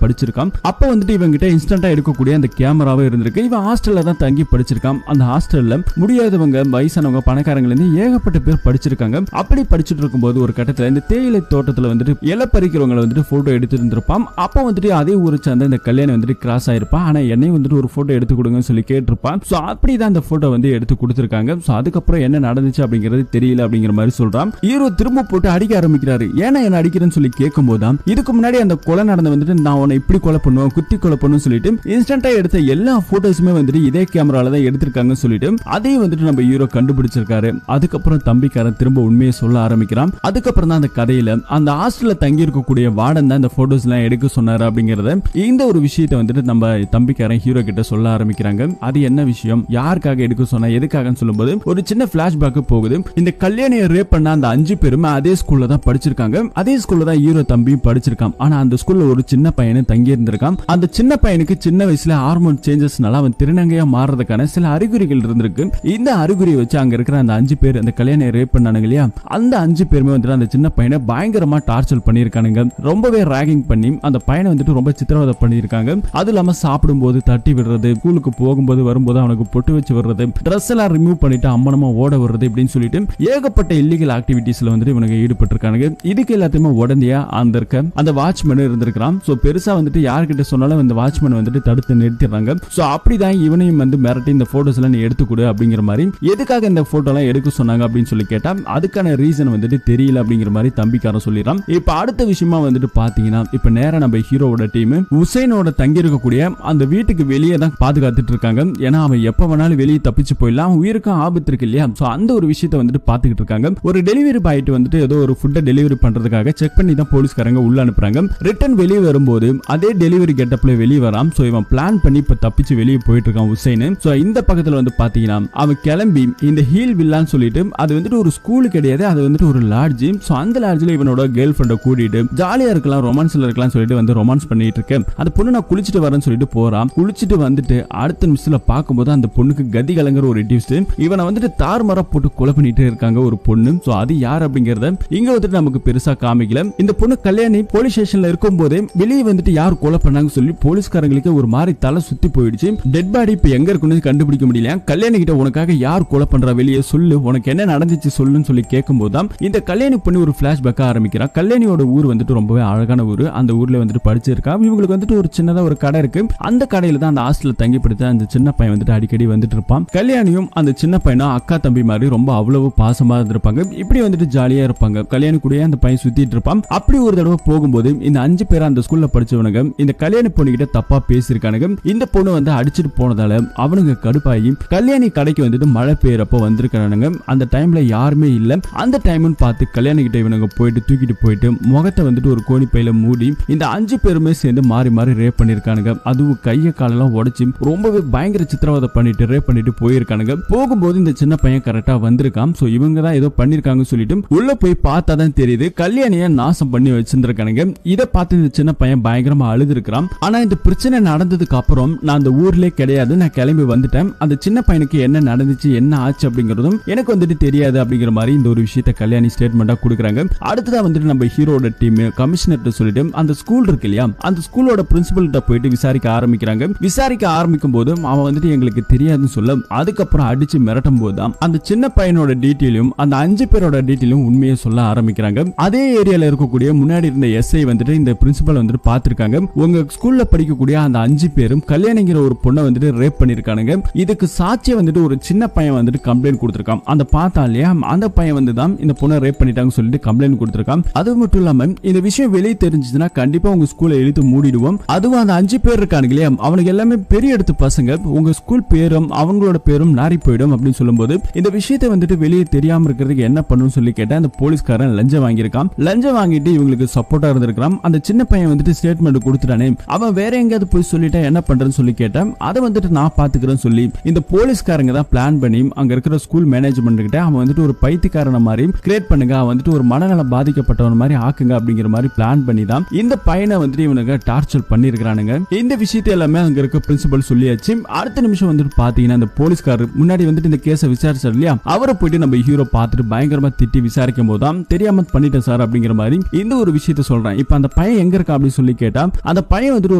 படிச்சிருக்கான். அப்ப வந்துட்டு இவங்கிட்ட இன்ஸ்டன்டா எடுக்கக்கூடிய அந்த கேமராவே இருந்திருக்கு. இவன் ஹாஸ்டல்ல தான் தங்கி படிச்சிருக்கான். அந்த ஹாஸ்டல்ல முடியாதவங்க, வயசானவங்க, பணக்காரங்கல இருந்து ஏகப்பட்ட பேர் படிச்சிருக்காங்க. அப்படி படிச்சுட்டு இருக்கும்போது ஒரு கட்டத்துல இந்த தேயிலை தோட்டத்துல வந்துட்டு இலை பறிக்கிறவங்களை வந்துட்டு போட்டோ எடுத்து இருந்திருப்பான். அப்போ வந்துட்டு அதே ஊரை சேர்ந்த இந்த கல்யாணி வந்துட்டு கிராஸ் ஆயிருப்பான். ஆனா என்னையும் வந்துட்டு ஒரு போட்டோ எடுத்து கொடுங்கன்னு சொல்லி கேட்டிருப்பான். சோ அப்படிதான் அந்த போட்டோ வந்து எடுத்து கொடுத்திருக்காங்க. சோ அதுக்கப்புறம் என்ன நடந்துச்சு அப்படிங்கிறது தெரியல அப்படிங்கிற மாதிரி சொல்றான். ஹீரோ திரும்ப போட்டு அடிக்க ஆரம்பிக்கிறாரு. ஏன்னா என்ன அடிக்கிறேன்னு சொல்லி கேட்கும் போதுதான் இதுக்கு முன்னாடி அந்த கொலை நடந்து வந்துட்டு நான் உன்னை இப்படி கொலை பண்ணுவேன், குத்தி கொலை பண்ணுன்னு சொல்லிட்டு இன்ஸ்டன்டா எடுத்த எல்லா போட்டோஸுமே வந்துட்டு இதே கேமரால தான் எடுத்திருக்காங்கன்னு சொல்லிட்டு அதையும் வந்துட்டு நம்ம ஹீரோ கண்டுபிடிச்சிருக்காரு. அதுக்கப்புறம் தம்பிக்காரன் திரும்ப உண்மையை சொல்ல ஆரம்பிக்கிறான். அதுக்கப்புறம் தான் அந்த கதையில அந்த ஹாஸ்டல்ல தங்கி இருக்கக்கூடிய வார்டன் தான் இந்த போட்டோஸ் எல்லாம் எடுக்க சொன்னாரு அப்படிங்கறத இந்த ஒரு விஷயத்தை வந்துட்டு நம்ம தம்பிக்காரன் ஹீரோ கிட்ட சொல்ல ஆரம்பிக்கிறாங்க. அது என்ன விஷயம், யாருக்காக எடுக்க சொன்னா, எதுக்காகன்னு சொல்லும்போது ஒரு சின்ன பிளாஷ்பேக் போகுது. இந்த கல்யாணியை ரேப் பண்ண அந்த 5 பேருமே அதே ஸ்கூல்ல தான் படிச்சிருக்காங்க. அதே ஸ்கூல்ல தான் ஹீரோ தம்பியும் படிச்சிருக்கான். ஆனா அந்த ஸ்கூல்ல ஒரு சின்ன பையனை தங்கி இருந்திருக்கான். அந்த சின்ன பையனுக்கு சின்ன வயசுல ஹார்மோன் சேஞ்சஸ்னால அவன் திருநங்கையா மாறதுக்கான சில அறிகுறிகள் இருந்திருக்கு. இந்த அறிகுறியை வச்சு அங்க இருக்கிற அந்த 5 பேர் அந்த கல்யாணியை ரேப் பண்ணானுங்க இல்லையா, அந்த 5 பேருமே வந்துட்டு அந்த சின்ன பையனை பயங்கரமா டார்ச்சர் பண்ணிருக்கானுங்க. ரொம்பவே ராகிங் பண்ணி அந்த பையனை வந்துட்டு ரொம்ப சித்திரவதை பண்ணிருக்காங்க. அது இல்லாம சாப்பிடும் போது தட்டி விடுறது, ஸ்கூலுக்கு போகும்போது வரும்போது அவனுக்கு பொட்டு வச்சு விடுறது, ட்ரெஸ் எல்லாம் ரிமூவ் பண்ணிட்டு அம்மனமா ஓட விடுறது இப்படின்னு சொல்லிட்டு ஏகப்பட்ட இல்லீகல் ஆக்டிவிட்டீஸ்ல வந்துட்டு இவனுக்கு ஈடுபட்டிருக்கானுங்க. இதுக்கு எல்லாத்தையுமே உடனடியா அந்த இருக்க அந்த வாட்ச்மேன் இருந்திருக்கான். சோ பெருசா வந்துட்டு யார்கிட்ட சொன்னாலும் இந்த வாட்ச்மேன் வந்துட்டு தடுத்து நிறுத்திடுறாங்க. சோ அப்படிதான் இவனையும் வந்து மிரட்டி இந்த போட்டோஸ் எல்லாம் நீ எடுத்துக்கொடு அப்படிங்கிற மாதிரி, எதுக்காக இந்த போட்டோ எல்லாம் எடுக்க சொன்னாங்க அப்படின்னு சொல்லி கேட்டா அதுக்கான ரீசன் வந்துட்டு தெரியல அப்படிங்கிற மாதிரி தம்பிக்காரன் சொல்லிடுறான். இப்ப அடுத்த விஷயமா வந்துட்டு பாத்தீங்கன்னா இப்ப நேரா நம்ம ஹீரோவோட டீம் உசைனோட தங்கி இருக்கக்கூடிய அந்த வீட்டுக்கு வெளியே தான் பாதுகாத்துட்டு இருக்காங்க. ஏன்னா அவன் எப்ப வேணாலும் வெளியே தப்பிச்சு போயிடலாம், உயிருக்கும் ஆபத்து இருக்கு இல்லையா. சோ அந்த ஒரு விஷயத்தை வந்துட்டு பாத்துக்கிட்டு இருக்காங்க. ஒரு டெலிவரி பாய்ட்டு வந்துட்டு ஏதோ ஒரு ஃபுட்டை டெலிவரி பண்றதுக்காக செக் பண்ணி தான் போலீஸ்காரங்க உள்ள அனுப்புறாங்க. ரிட்டர்ன் வெளியே வரும்போது அதே டெலிவரி கெட்டப்ல வெளியே வரான். சோ இவன் பிளான் பண்ணி இப்ப தப்பிச்சு வெளியே போயிட்டு இருக்கான் உசைன். சோ இந்த பக்கத்துல வந்து பாத்தீங்கன்னா அவன் கிளம்பி இந்த ஹீல் வில்லான்னு சொல்லிட்டு அது வந்துட்டு ஒரு ஸ்கூல் கிடையாது, அது வந்துட்டு ஒரு லாட்ஜ். சோ அந்த லாட்ஜ்ல இவனோட கேர்ள் ஃப்ரெண்டை கூட்டிட்டு ஜாலியா இருக்கலாம், ரொமான்ஸ்ல இருக்கலாம் சொல்லிட்டு வந்து ரொமான்ஸ் பண்ணிட்டு இருக்கேன். அந்த பொண்ணு நான் குளிச்சுட்டு வரேன்னு சொல்லிட்டு போறான். குளிச்சுட்டு வந்துட்டு அடுத்த நிமிஷத்துல பார்க்கும்போது அந்த பொண்ணுக்கு கதி கலங்குற ஒரு டியூஸ்ட், இவனை வந்துட்டு தார்மரா போட்டு கொலை பண்ணிட்டு இருக்காங்க ஒரு பொண்ணு. சோ அது யார் அப்படிங்கறத இங்க வந்துட்டு நமக்கு பெருசா காமிக்கல. இந்த பொண்ணு கல்யாணி போலீஸ் ஸ்டேஷன்ல இருக்கும் போதே வெளியே வந்துட்டு யார் கொலை பண்ணாங்க சொல்லி போலீஸ்காரங்களுக்கு ஒரு மாதிரி தலை சுத்தி போயிடுச்சு. டெட் பாடி இப்ப எங்க இருக்குன்னு கண்டுபிடிக்க முடியல. கல்யாணி கிட்ட உனக்காக யார் கொலை பண்றா, வெளியே சொல்லு, உனக்கு என்ன நடந்துச்சு சொல்லுன்னு சொல்லி கேட்கும்போது தான் இந்த கல்யாணி பண்ணி ஒரு பிளாஷ்பேக் ஆரம்பிக்கிறான். கல்யாணியோட ஊர் வந்துட்டு ரொம்பவே அழகான ஊர். அந்த ஊர்ல வந்துட்டு படிச்சிருக்கான். இவங்களுக்கு வந்துட்டு ஒரு சின்னதா ஒரு கடை இருக்கு. அந்த கடையில தான் அந்த ஹாஸ்டல்ல தங்கி படித்த அந்த சின்ன பையன் வந்துட்டு அடிக்கடி வந்துட்டு இருப்பான். கல்யாணியும் அந்த சின்ன பையனும் அக்கா தம்பி மாதிரி ரொம்ப அவ்வளவு பாசமா இருந்திருப்பாங்க. இப்படி வந்துட்டு ஜாலியா இருப்பாங்க. கல்யாணி கூட அந்த பையன் சுத்திட்டு இருப்பான். அப்படி ஒரு தடவை போகும்போது இந்த 5 பேர் அந்த ஸ்கூல்ல படிச்சவனுங்க இந்த கல்யாணி பொண்ணு கிட்ட தப்பா பேசிருக்கானுங்க. இந்த பொண்ணு வந்து அடிச்சிட்டு போனதால அவனுங்க கடுப்பாயி கல்யாணி கடைக்கு வந்துட்டு மழை பெய்யறப்ப வந்திருக்கானுங்க. அந்த டைம்ல யாருமே இல்ல. அந்த டைம்னு பார்த்து கல்யாணி கிட்ட இவனுங்க போயிட்டு தூக்கிட்டு போயிட்டு முகத்தை வந்துட்டு ஒரு கோணி பையில மூடி இந்த 5 பேருமே சேர்ந்து மாறி மாறி ரேப் பண்ணிருக்கானுங்க. அதுவும் கைய காலெல்லாம் உடைச்சு ரொம்பவே பயங்கர சித்திரவதை பண்ணிட்டு ரேப் பண்ணிட்டு போயிருக்கானுங்க. போகும்போது இந்த சின்ன பையன் கரெக்டா வந்திருக்கான். சோ இவங்க தான் ஏதோ பண்ணிருக்காங்க சொல்லிட்டு உள்ள போய் பார்த்தா தான் தெரியுது கல்யாணிய நாசம் பண்ணி வச்சிருக்கானுங்க. இத பார்த்து இந்த சின்ன பையன் பயங்கரமா அழுது இருக்கிறான். ஆனா இந்த பிரச்சனை நடந்ததுக்கு அப்புறம் நான் அந்த ஊர்லயே கிடையாது, நான் கிளம்பி வந்துட்டேன். அந்த சின்ன பையனுக்கு என்ன நடந்துச்சு, என்ன ஆச்சு அப்படிங்கறதும் எனக்கு வந்துட்டு தெரியாது அப்படிங்கிற மாதிரி இந்த ஒரு விஷயத்தை கல்யாணி ஸ்டேட்மெண்டா கொடுக்குறாங்க. அடுத்ததா வந்துட்டு நம்ம ஹீரோட டீம் கமிஷனர்ட்ட சொல்லிட்டு அந்த ஸ்கூல் இருக்கு இல்லையா, அந்த ஸ்கூலோட பிரின்சிபல் கிட்ட போயிட்டு விசாரிக்க ஆரம்பிக்கிறாங்க. விசாரிக்க ஆரம்பிக்கும் போது அவன் வந்துட்டு எங்களுக்கு தெரியாதுன்னு சொல்ல அதுக்கப்புறம் அடிச்சு மிரட்டும் போது அந்த சின்ன பையனோட டீட்டெயிலும் அந்த 5 பேரோட டீட்டெயிலும் உண்மையை சொல்ல ஆரம்பிக்கிறாங்க. அதே ஏரியால இருக்கக்கூடிய முன்னாடி இருந்த எஸ்ஐ வந்துட்டு இந்த பிரின்சிபல் வந்துட்டு பாத்துருக்காங்க. உங்க ஸ்கூல்ல படிக்கக்கூடிய அந்த 5 பேரும் கல்யாணிங்கிற ஒரு பொண்ணை வந்துட்டு ரேப் பண்ணிருக்கானுங்க. இதுக்கு சாட்சியை வந்துட்டு ஒரு சின்ன பையன் வந்துட்டு கம்ப்ளைண்ட் கொடுத்திருக்கான். அந்த பார்த்தா இல்லையா, அந்த பையன் வந்து தான் இந்த பொண்ணை ரேப் பண்ணிட்டாங்க சொல்லிட்டு கம்ப்ளைண்ட் கொடுத்திருக்கான். அது மட்டும் இல்லாம இந்த விஷயம் வெளியே தெரிஞ்சுச்சுன்னா கண்டிப்பா உங்க ஸ்கூலை இழுத்து மூடிடுவோம். அதுவும் அந்த 5 பேர் இருக்கானுங்க இல்லையா, அவனுக்கு எல்லாமே பெரிய எடுத்து பசங்க. உங்க ஸ்கூல் பேரும் அவங்களோட பேரும் நாரி போயிடும் அப்படின்னு சொல்லும்போது இந்த விஷயத்தை வந்துட்டு வெளியே தெரியாம இருக்கிறதுக்கு என்ன பண்ணணும்னு சொல்லி கேட்டா அந்த போலீஸ்காரன் லஞ்சம் வாங்கியிருக்கான். லஞ்சம் வாங்கிட்டு இவங்களுக்கு சப்போர்ட்டா இருந்திருக்கான். அந்த சின்ன பையன் வந்துட்டு ஸ்டேட்மெண்ட் கொடுத்துட்டானே, அவன் வேற எங்கேயாவது போய் சொல்லிட்டா என்ன பண்றேன்னு சொல்லி கேட்டேன். அதை வந்துட்டு நான் பாத்துக்கிறேன்னு சொல்லி இந்த போலீஸ்காரங்க தான் பிளான் பண்ணி அங்க இருக்கிற ஸ்கூல் மேனேஜ்மெண்ட் கிட்ட அவன் வந்துட்டு ஒரு பைத்தியக்காரன மாதிரி கிரியேட் பண்ணுங்க, அவன் வந்துட்டு ஒரு மனநலம் பாதிக்கப்பட்டவன் மாதிரி ஆக்குங்க அப்படிங்கிற மாதிரி பிளான் பண்ணி தான் இந்த பையனை வந்துட்டு இவனுக்கு டார்ச்சர் பண்ணிருக்கானுங்க. இந்த விஷயத்தை எல்லாமே அங்க இருக்க பிரின்சிபல் சொல்லியாச்சு. அடுத்த நிமிஷம் வந்துட்டு பாத்தீங்கன்னா அந்த போலீஸ்காரர் முன்னாடி வந்துட்டு இந்த கேஸை விசாரிச்சார் இல்லையா, அவரை போயிட்டு நம்ம ஹீரோ பார்த்துட்டு பயங்கரமா திட்டி விசாரிக்கும் போதுதான் தெரியாம பண்ணிட்டேன் சார் அப்படிங்கிற மாதிரி இந்த ஒரு விஷயத்த சொல்றேன். இப்ப அந்த பையன் எங்க இருக்கா அப்படின்னு சொல்லி கேட்டா அந்த பையன் வந்துட்டு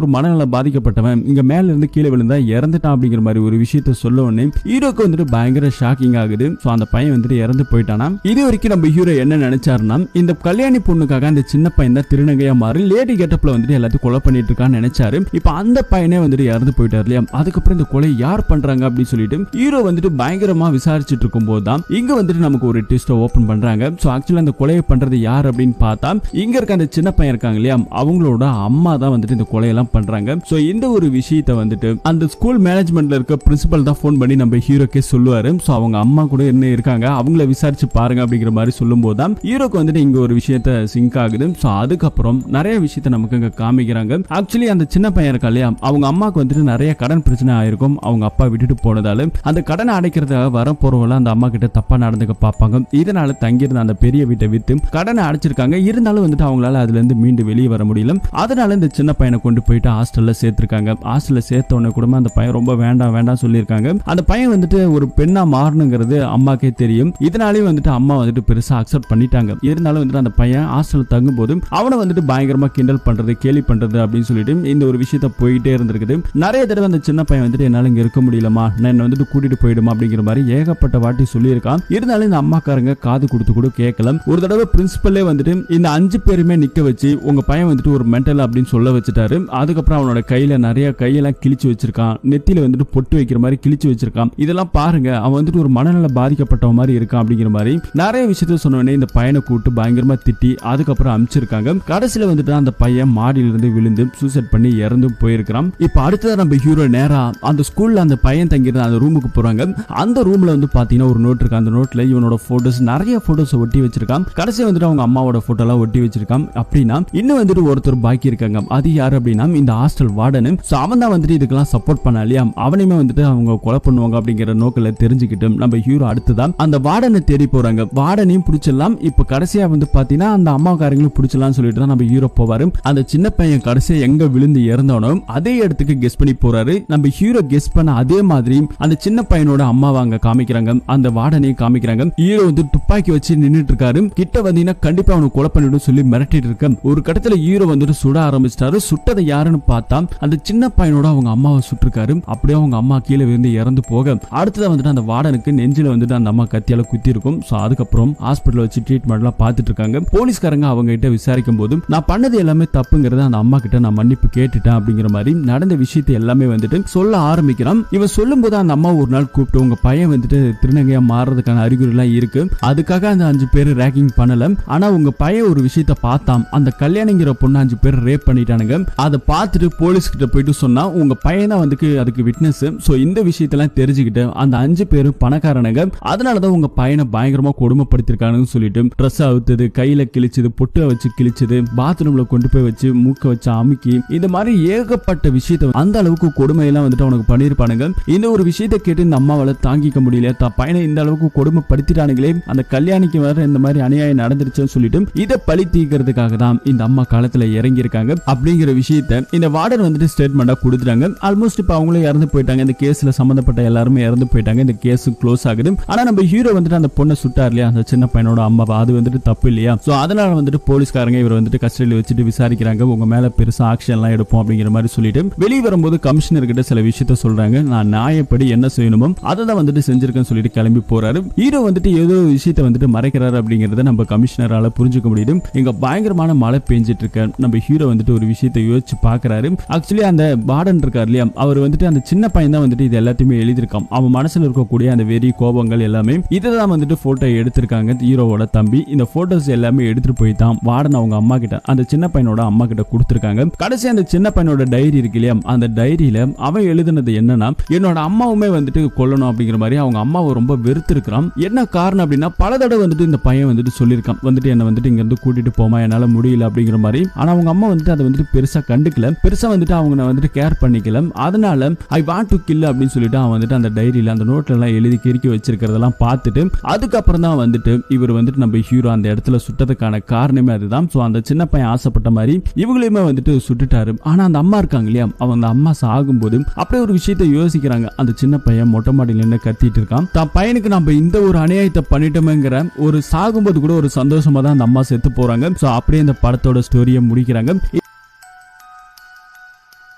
ஒரு மனநல பாதிக்கப்பட்டவன், இங்க மேல இருந்து கீழே விழுந்தா இறந்துட்டான் அப்படிங்கிற மாதிரி ஒரு விஷயத்த சொல்ல உடனே ஹீரோக்கு வந்துட்டு பயங்கர ஷாக்கிங் ஆகுது. சோ அந்த பையன் வந்துட்டு இறந்து போயிட்டானா. இது வரைக்கும் நம்ம ஹீரோ என்ன நினைச்சாருன்னா, இந்த கல்யாணி பொண்ணுக்காக அந்த சின்ன பையன் தான் திருநங்கையா மாறி லேடி கெட்டப்ல வந்துட்டு எல்லாத்தையும் கொலை பண்ணிட்டு இருக்கான்னு நினைச்சாரு. இப்ப அந்த பையனே வந்துட்டு இறந்து போயிட்டாரு இல்லையா. அதுக்கப்புறம் இந்த கொலை யார் பண்றாங்க அப்படின்னு சொல்லிட்டு ஹீரோ வந்துட்டு பயங்கரமா விசாரிச்சுட்டு இருக்கும் போதுதான் இங்க வந்துட்டு நமக்கு ஒரு ட்விஸ்ட் ஓபன் பண்றாங்க. சோ ஆக்சுவலா அந்த கொலையை பண்றது யார் அப்படின்னு பார்த்தா இங்க இருக்க அந்த சின்ன பையன் இருக்காங்க இல்லையா, அவங்களோட அம்மா தான் வந்துட்டு இந்த கொலையெல்லாம் பண்றாங்க. சோ இந்த ஒரு விஷயத்தை வந்துட்டு அந்த ஸ்கூல் மேனேஜ்மெண்ட்ல இருக்க பிரின்சிபல் தான் போன் பண்ணி நம்ம ஹீரோக்கே சொல்லுவாரு. சோ அவங்க அம்மா கூட என்ன இருக்காங்க, அவங்கள விசாரிச்சு பாருங்க அப்படிங்கிற மாதிரி சொல்லும் போதுதான் ஹீரோக்கு வந்துட்டு இங்க ஒரு விஷயத்த சிங்க் ஆகுது. சோ அதுக்கப்புறம் நிறைய விஷயத்த நமக்கு இங்க காமிக்கிறாங்க. ஆக்சுவலி அந்த சின்ன பையன் இருக்கா இல்லையா, அவங்க அம்மாவுக்கு வந்துட்டு நிறைய கடன் பிரச்சனை ஆயிருக்கும். அவங்க அப்பா விட்டுட்டு போனதால அந்த கடனை அடைக்கிறதுக்காக வர போறவங்க அந்த அம்மா கிட்ட தப்பா நடந்துக்க பார்ப்பாங்க. இதனால தங்கியிருந்த அந்த பெரிய வீட்டை வித்து கடனை அடைச்சிருக்காங்க. இருந்தாலும் வந்துட்டு அவங்களால அதுல இருந்து மீண்டு வெளியே வர முடியல. அதனால இந்த சின்ன பையனை கொண்டு போயிட்டு ஹாஸ்டல்ல சேர்த்திருக்காங்க. ஹாஸ்டல்ல சேர்த்த உடனே கூட அந்த பையன் ரொம்ப வேண்டாம் வேண்டாம் சொல்லியிருக்காங்க. அந்த பையன் வந்துட்டு ஒரு பெண்ணா மாறணுங்கிறது அம்மாக்கே தெரியும். இதனாலேயே வந்துட்டு அம்மா வந்துட்டு பெருசா அக்செப்ட் பண்ணிட்டாங்க. இருந்தாலும் வந்துட்டு அந்த பையன் ஹாஸ்டல் தங்கும் போது அவனை வந்துட்டு பயங்கரமா கிண்டல் பண்றது, கேலி பண்றது அப்படின்னு சொல்லிட்டு இந்த ஒரு விஷயத்த போயிட்டே இருந்திருக்குது. நிறைய தடவை அந்த சின்ன பையன் வந்துட்டு என்னால இங்க இருக்க முடியலமா, நான் என்ன வந்துட்டு கூட்டிட்டு போயிடுமா அப்படிங்கிற மாதிரி ஏகப்பட்ட வாட்டி சொல்லியிருக்கான். இருந்தாலும் இந்த அம்மாக்காரங்க காது கொடுத்து கூட கேட்கல. ஒரு தடவை பிரின்சிபல்லே வந்துட்டு இந்த 5 பேருமே நிக்க வச்சு உங்க பையன் வந்துட்டு ஒரு மென்டல் அப்படின்னு சொல்ல வச்சுட்டாரு. அதுக்கப்புறம் அவனோட கையில நிறைய கையெல்லாம் கிழிச்சு வச்சிருக்கான், நெத்தியில வந்துட்டு பொட்டு வைக்கிற மாதிரி கிழிச்சு வச்சிருக்கான். இதெல்லாம் பாருங்க, அவன் வந்துட்டு ஒரு மனநல பாதிக்கப்பட்ட மாதிரி இருக்கான் அப்படிங்கிற மாதிரி நிறைய விஷயத்த சொன்னோடனே இந்த பையனை கூப்பிட்டு பயங்கரமா திட்டி அதுக்கப்புறம் அனுப்பிச்சிருக்காங்க. கடைசியில வந்துட்டு அந்த பையன் மாடியில இருந்து விழுந்து சூசைட் பண்ணி இறந்து போயிருக்கான். இப்ப அடுத்தது நம்ம ஹீரோ நேரா அந்த ஸ்கூல்ல அந்த பையன் தங்கியிருந்த அந்த ரூமுக்கு போறாங்க. அந்த ரூம்ல வந்து பாத்தீங்கன்னா ஒரு நோட் இருக்கு. அந்த நோட்ல இவனோட போட்டோஸ், நிறைய போட்டோஸ் ஒட்டி வச்சிருக்கான். கடைசி வந்துட்டு அவங்க அம்மாவோட போட்டோ எல்லாம் ஒட்டி வச்சிருக்கான். அப்படின்னா இன்னும் வந்துட்டு ஒருத்தர் பாக்கி இருக்காங்க. அது யாரு அப்படின்னா இந்த ஹாஸ்டல் வார்டன். சோ அவன் தான் வந்துட்டு இதுக்கெல்லாம் சப்போர்ட் பண்ண இல்லையா, அவனையுமே வந்துட்டு அவங்க கொலை பண்ணுவாங்க அப்படிங்கிற நோக்கில தெரிஞ்சுக்கிட்டு நம்ம ஹீரோ அடுத்துதான் அந்த வார்டனை தேடி போறாங்க. வார்டனையும் பிடிச்சிடலாம். இப்ப கடைசியா வந்து பாத்தீங்கன்னா அந்த அம்மாக்காரங்களும் பிடிச்சலாம் சொல்லிட்டு தான் நம்ம ஹீரோ போவாரு. அந்த சின்ன பையன் கடைசியா எங்க விழுந்து இறந்தானோ அதே இடத்துக்கு கெஸ் பண்ணி போறாரு. நம்ம ஹீரோ கெஸ் பண்ண அதே மாதிரி அந்த சின்ன பையனோட அம்மாவை அங்க காமிக்கிறாங்க, அந்த வார்டனையும் காமிக்கிறாங்க. ஹீரோ வந்து துப்பாக்கி வச்சு நின்னுட்டு இருக்காரு. கிட்ட வந்தீங்கன்னா கண்டிப்பா அவனை கொலை பண்ணிடும் சொல்லி மிரட்டிட்டு இருக்க ஒரு கட்டத்துல ஹீரோ வந்துட்டு சுட ஆரம்பிச்சிட்டாரு. சுட்டதை யாருன்னு பார்த்தா அந்த சின்ன பையனோட அவங்க அம்மாவை சுட்டிருக்காரு. அப்படியே அவங்க அம்மா கீழே விழுந்து இறந்து போக அடுத்ததான் வந்துட்டு அந்த வார்டனுக்கு நெஞ்சில வந்துட்டு அந்த அம்மா கத்தியால குத்தி இருக்கும். சோ அதுக்கப்புறம் ஹாஸ்பிட்டல் வச்சு ட்ரீட்மெண்ட் எல்லாம் பார்த்துட்டு இருக்காங்க. போலீஸ்காரங்க அவங்க கிட்ட விசாரிக்கும் போது நான் பண்ணது எல்லாமே தப்புங்கிறத அந்த அம்மா கிட்ட நான் மன்னிப்பு கேட்டுட்டேன் அப்படிங்கிற மாதிரி நடந்த விஷயத்தை எல்லாமே வந்துட்டு சொல்ல ஆரம்பிக்கிறான். இவன் சொல்லும் போது அந்த அம்மா ஒரு நாள் கூப்பிட்டு உங்க பையன் வந்துட்டு திருநங்கையா மாறதுக்கான அறிகுறி எல்லாம் இருக்கு, அதுக்காக அந்த 5 பேர் ரேக்கிங் பண்ணல, ஆனா உங்க பையன் ஒரு விஷயத்த பார்த்தான், அந்த கல்யாணிங்கிற பொண்ணு 5 பேர் ரேப் பண்ணிட்டானுங்க, அதை பார்த்துட்டு போலீஸ் கிட்ட போயிட்டு சொன்னா உங்க பையன் தான் வந்து அதுக்கு விட்னஸ். சோ இந்த விஷயத்தெல்லாம் தெரிஞ்சுக்கிட்டு அந்த 5 பேரும் பணக்காரனுங்க, அதனாலதான் உங்க பையனை பயங்கரமா கொடுமைப்படுத்திருக்கானுன்னு சொல்லிட்டு ட்ரெஸ் அவுத்தது, கையில கிழிச்சது, பொட்டு வச்சு கிழிச்சது, பாத்ரூம்ல கொண்டு போய் வச்சு மூக்க வச்சு அமுக்கி இந்த மாதிரி ஏகப்பட்ட விஷயத்தை அந்த அளவுக்கு கொடுமையெல்லாம் வந்துட்டு அவனுக்கு பண்ணிருப்பானுங்க. இந்த ஒரு விஷயத்தை கேட்டு இந்த அம்மாவால தாங்கிக்க முடியல, தான் பையனை இந்த அளவுக்கு கொடுமைப்படுத்திட்டானுங்களே, அந்த கல்யாணிக்கு வேற இந்த மாதிரி அநியாயம் நடந்துருச்சுன்னு சொல்லிட்டு இதை பழி தீர்க்கிறதுக்காக தான் இந்த அம்மா காலத்துல இறங்கி இருக்காங்க அப்படிங்கிற விஷயத்தை இந்த வார்டன் வந்துட்டு ஸ்டேட்மெண்டா கொடுத்துட்டாங்க. ஆல்மோஸ்ட் இப்ப அவங்களும் இறந்து போயிட்டாங்க. இந்த கேஸ்ல சம்பந்தப்பட்ட எல்லாருமே இறந்து போயிட்டாங்க. இந்த கேஸ் க்ளோஸ் ஆகுது. ஆனா நம்ம ஹீரோ வந்துட்டு அந்த பொண்ணை சுட்டார் இல்லையா, அந்த சின்ன பையனோட அம்மா, அது வந்துட்டு தப்பு இல்லையா. சோ அதனால வந்துட்டு போலீஸ்காரங்க இவர் வந்துட்டு கஸ்டடியில் வச்சுட்டு விசாரிக்கிறாங்க. உங்க மேல பெருசா ஆக்ஷன் எல்லாம் எடுப்போம் அப்படிங்கிற மாதிரி சொல்லிட்டு வெளியே வரும்போது கமிஷனர் கிட்ட சில விஷயத்த சொல்றாங்க. நான் நியாயப்படி என்ன செய்யணுமோ அதை தான் வந்துட்டு செஞ்சிருக்கேன்னு சொல்லிட்டு கிளம்பி போறாரு. ஹீரோ வந்துட்டு ஏதோ விஷயத்தை வந்துட்டு மறைக்கிறாரு அப்படிங்கறத நம்ம கமிஷனரால புரிஞ்சுக்க முடியுது. இங்க பயங்கரமான மழை பெஞ்சிட்டு இருக்க நம்ம ஹீரோ வந்துட்டு ஒரு விஷயத்தை யோசிச்சு பாக்குறாரு. ஆக்சுவலி அந்த வார்டன் இருக்கார் இல்லையா, அவர் வந்துட்டு அந்த சின்ன பையன் தான் வந்துட்டு இது எல்லாத்தையுமே எழுதியிருக்கான். அவன் மனசுல இருக்கக்கூடிய அந்த வெறி, கோபங்கள் எல்லாமே இதான் வந்துட்டு போட்டோ எடுத்திருக்காங்க ஹீரோவோட தம்பி. இந்த போட்டோஸ் எல்லாமே எடுத்துட்டு போய் தான் வார்டன் அவங்க அம்மா கிட்ட, அந்த சின்ன பையனோட அம்மா கிட்ட கொடுத்திருக்காங்க. கடைசி அந்த சின்ன பையனோட டைரி இருக்கு இல்லையா, அந்த டைரியில அவன் எழுதுனது என்னன்னா, என்னோட அம்மாவுமே வந்துட்டு கொல்லணும் அப்படிங்கிற மாதிரி அவங்க அம்மாவை ரொம்ப வெறுத்து இருக்கிறான். என்ன காரணம் அப்படின்னா, பல தடவை வந்துட்டு இந்த பையன் வந்துட்டு சொல்லியிருக்கான், வந்துட்டு என்ன வந்துட்டு இங்க இருந்து கூட்டிட்டு போமா, என்னால முடியல அப்படிங்கிற மாதிரி. ஆனா அவங்க அம்மா வந்துட்டு அதை வந்துட்டு பெருசா கண்டுக்கல, பெருசா வந்துட்டு அவங்க வந்துட்டு கேர் பண்ணிக்கல. அதனால ஐ வாண்ட் டு கில் அப்படின்னு சொல்லிட்டு அவன் வந்துட்டு அந்த டைரியில அந்த நோட்ல எல்லாம் எழுதி கிறுக்கி வச்சிருக்கிறதெல்லாம் பார்த்துட்டு அதுக்கப்புறம் தான் வந்துட்டு இவர் வந்துட்டு நம்ம ஹீரோ அந்த இடத்துல சுட்டதுக்கான காரணமே அதுதான். சோ அந்த சின்ன பையன் ஆசைப்பட்ட மாதிரி இவங்களையுமே வந்துட்டு சுட்டுட்டாரு. ஆனா அந்த அம்மா இருக்காங்க இல்லையா, அவங்க அம்மா சாகும்போது அப்படியே ஒரு விஷயத்தை யோசிக்கிறாங்க. அந்த சின்ன பையன் மொட்டை மாடியில நின்று கத்திட்டு இருக்கான். தான் பையனுக்கு நம்ம இந்த ஒரு அநியாயத்தை பண்ணிட்டோமேங்கிற ஒரு சாகும்போது கூட ஒரு சந்தோஷமா தான் அந்த அம்மா செத்து போறாங்க. சோ அப்படியே இந்த படத்தோட ஸ்டோரியை முடிக்கிறாங்க.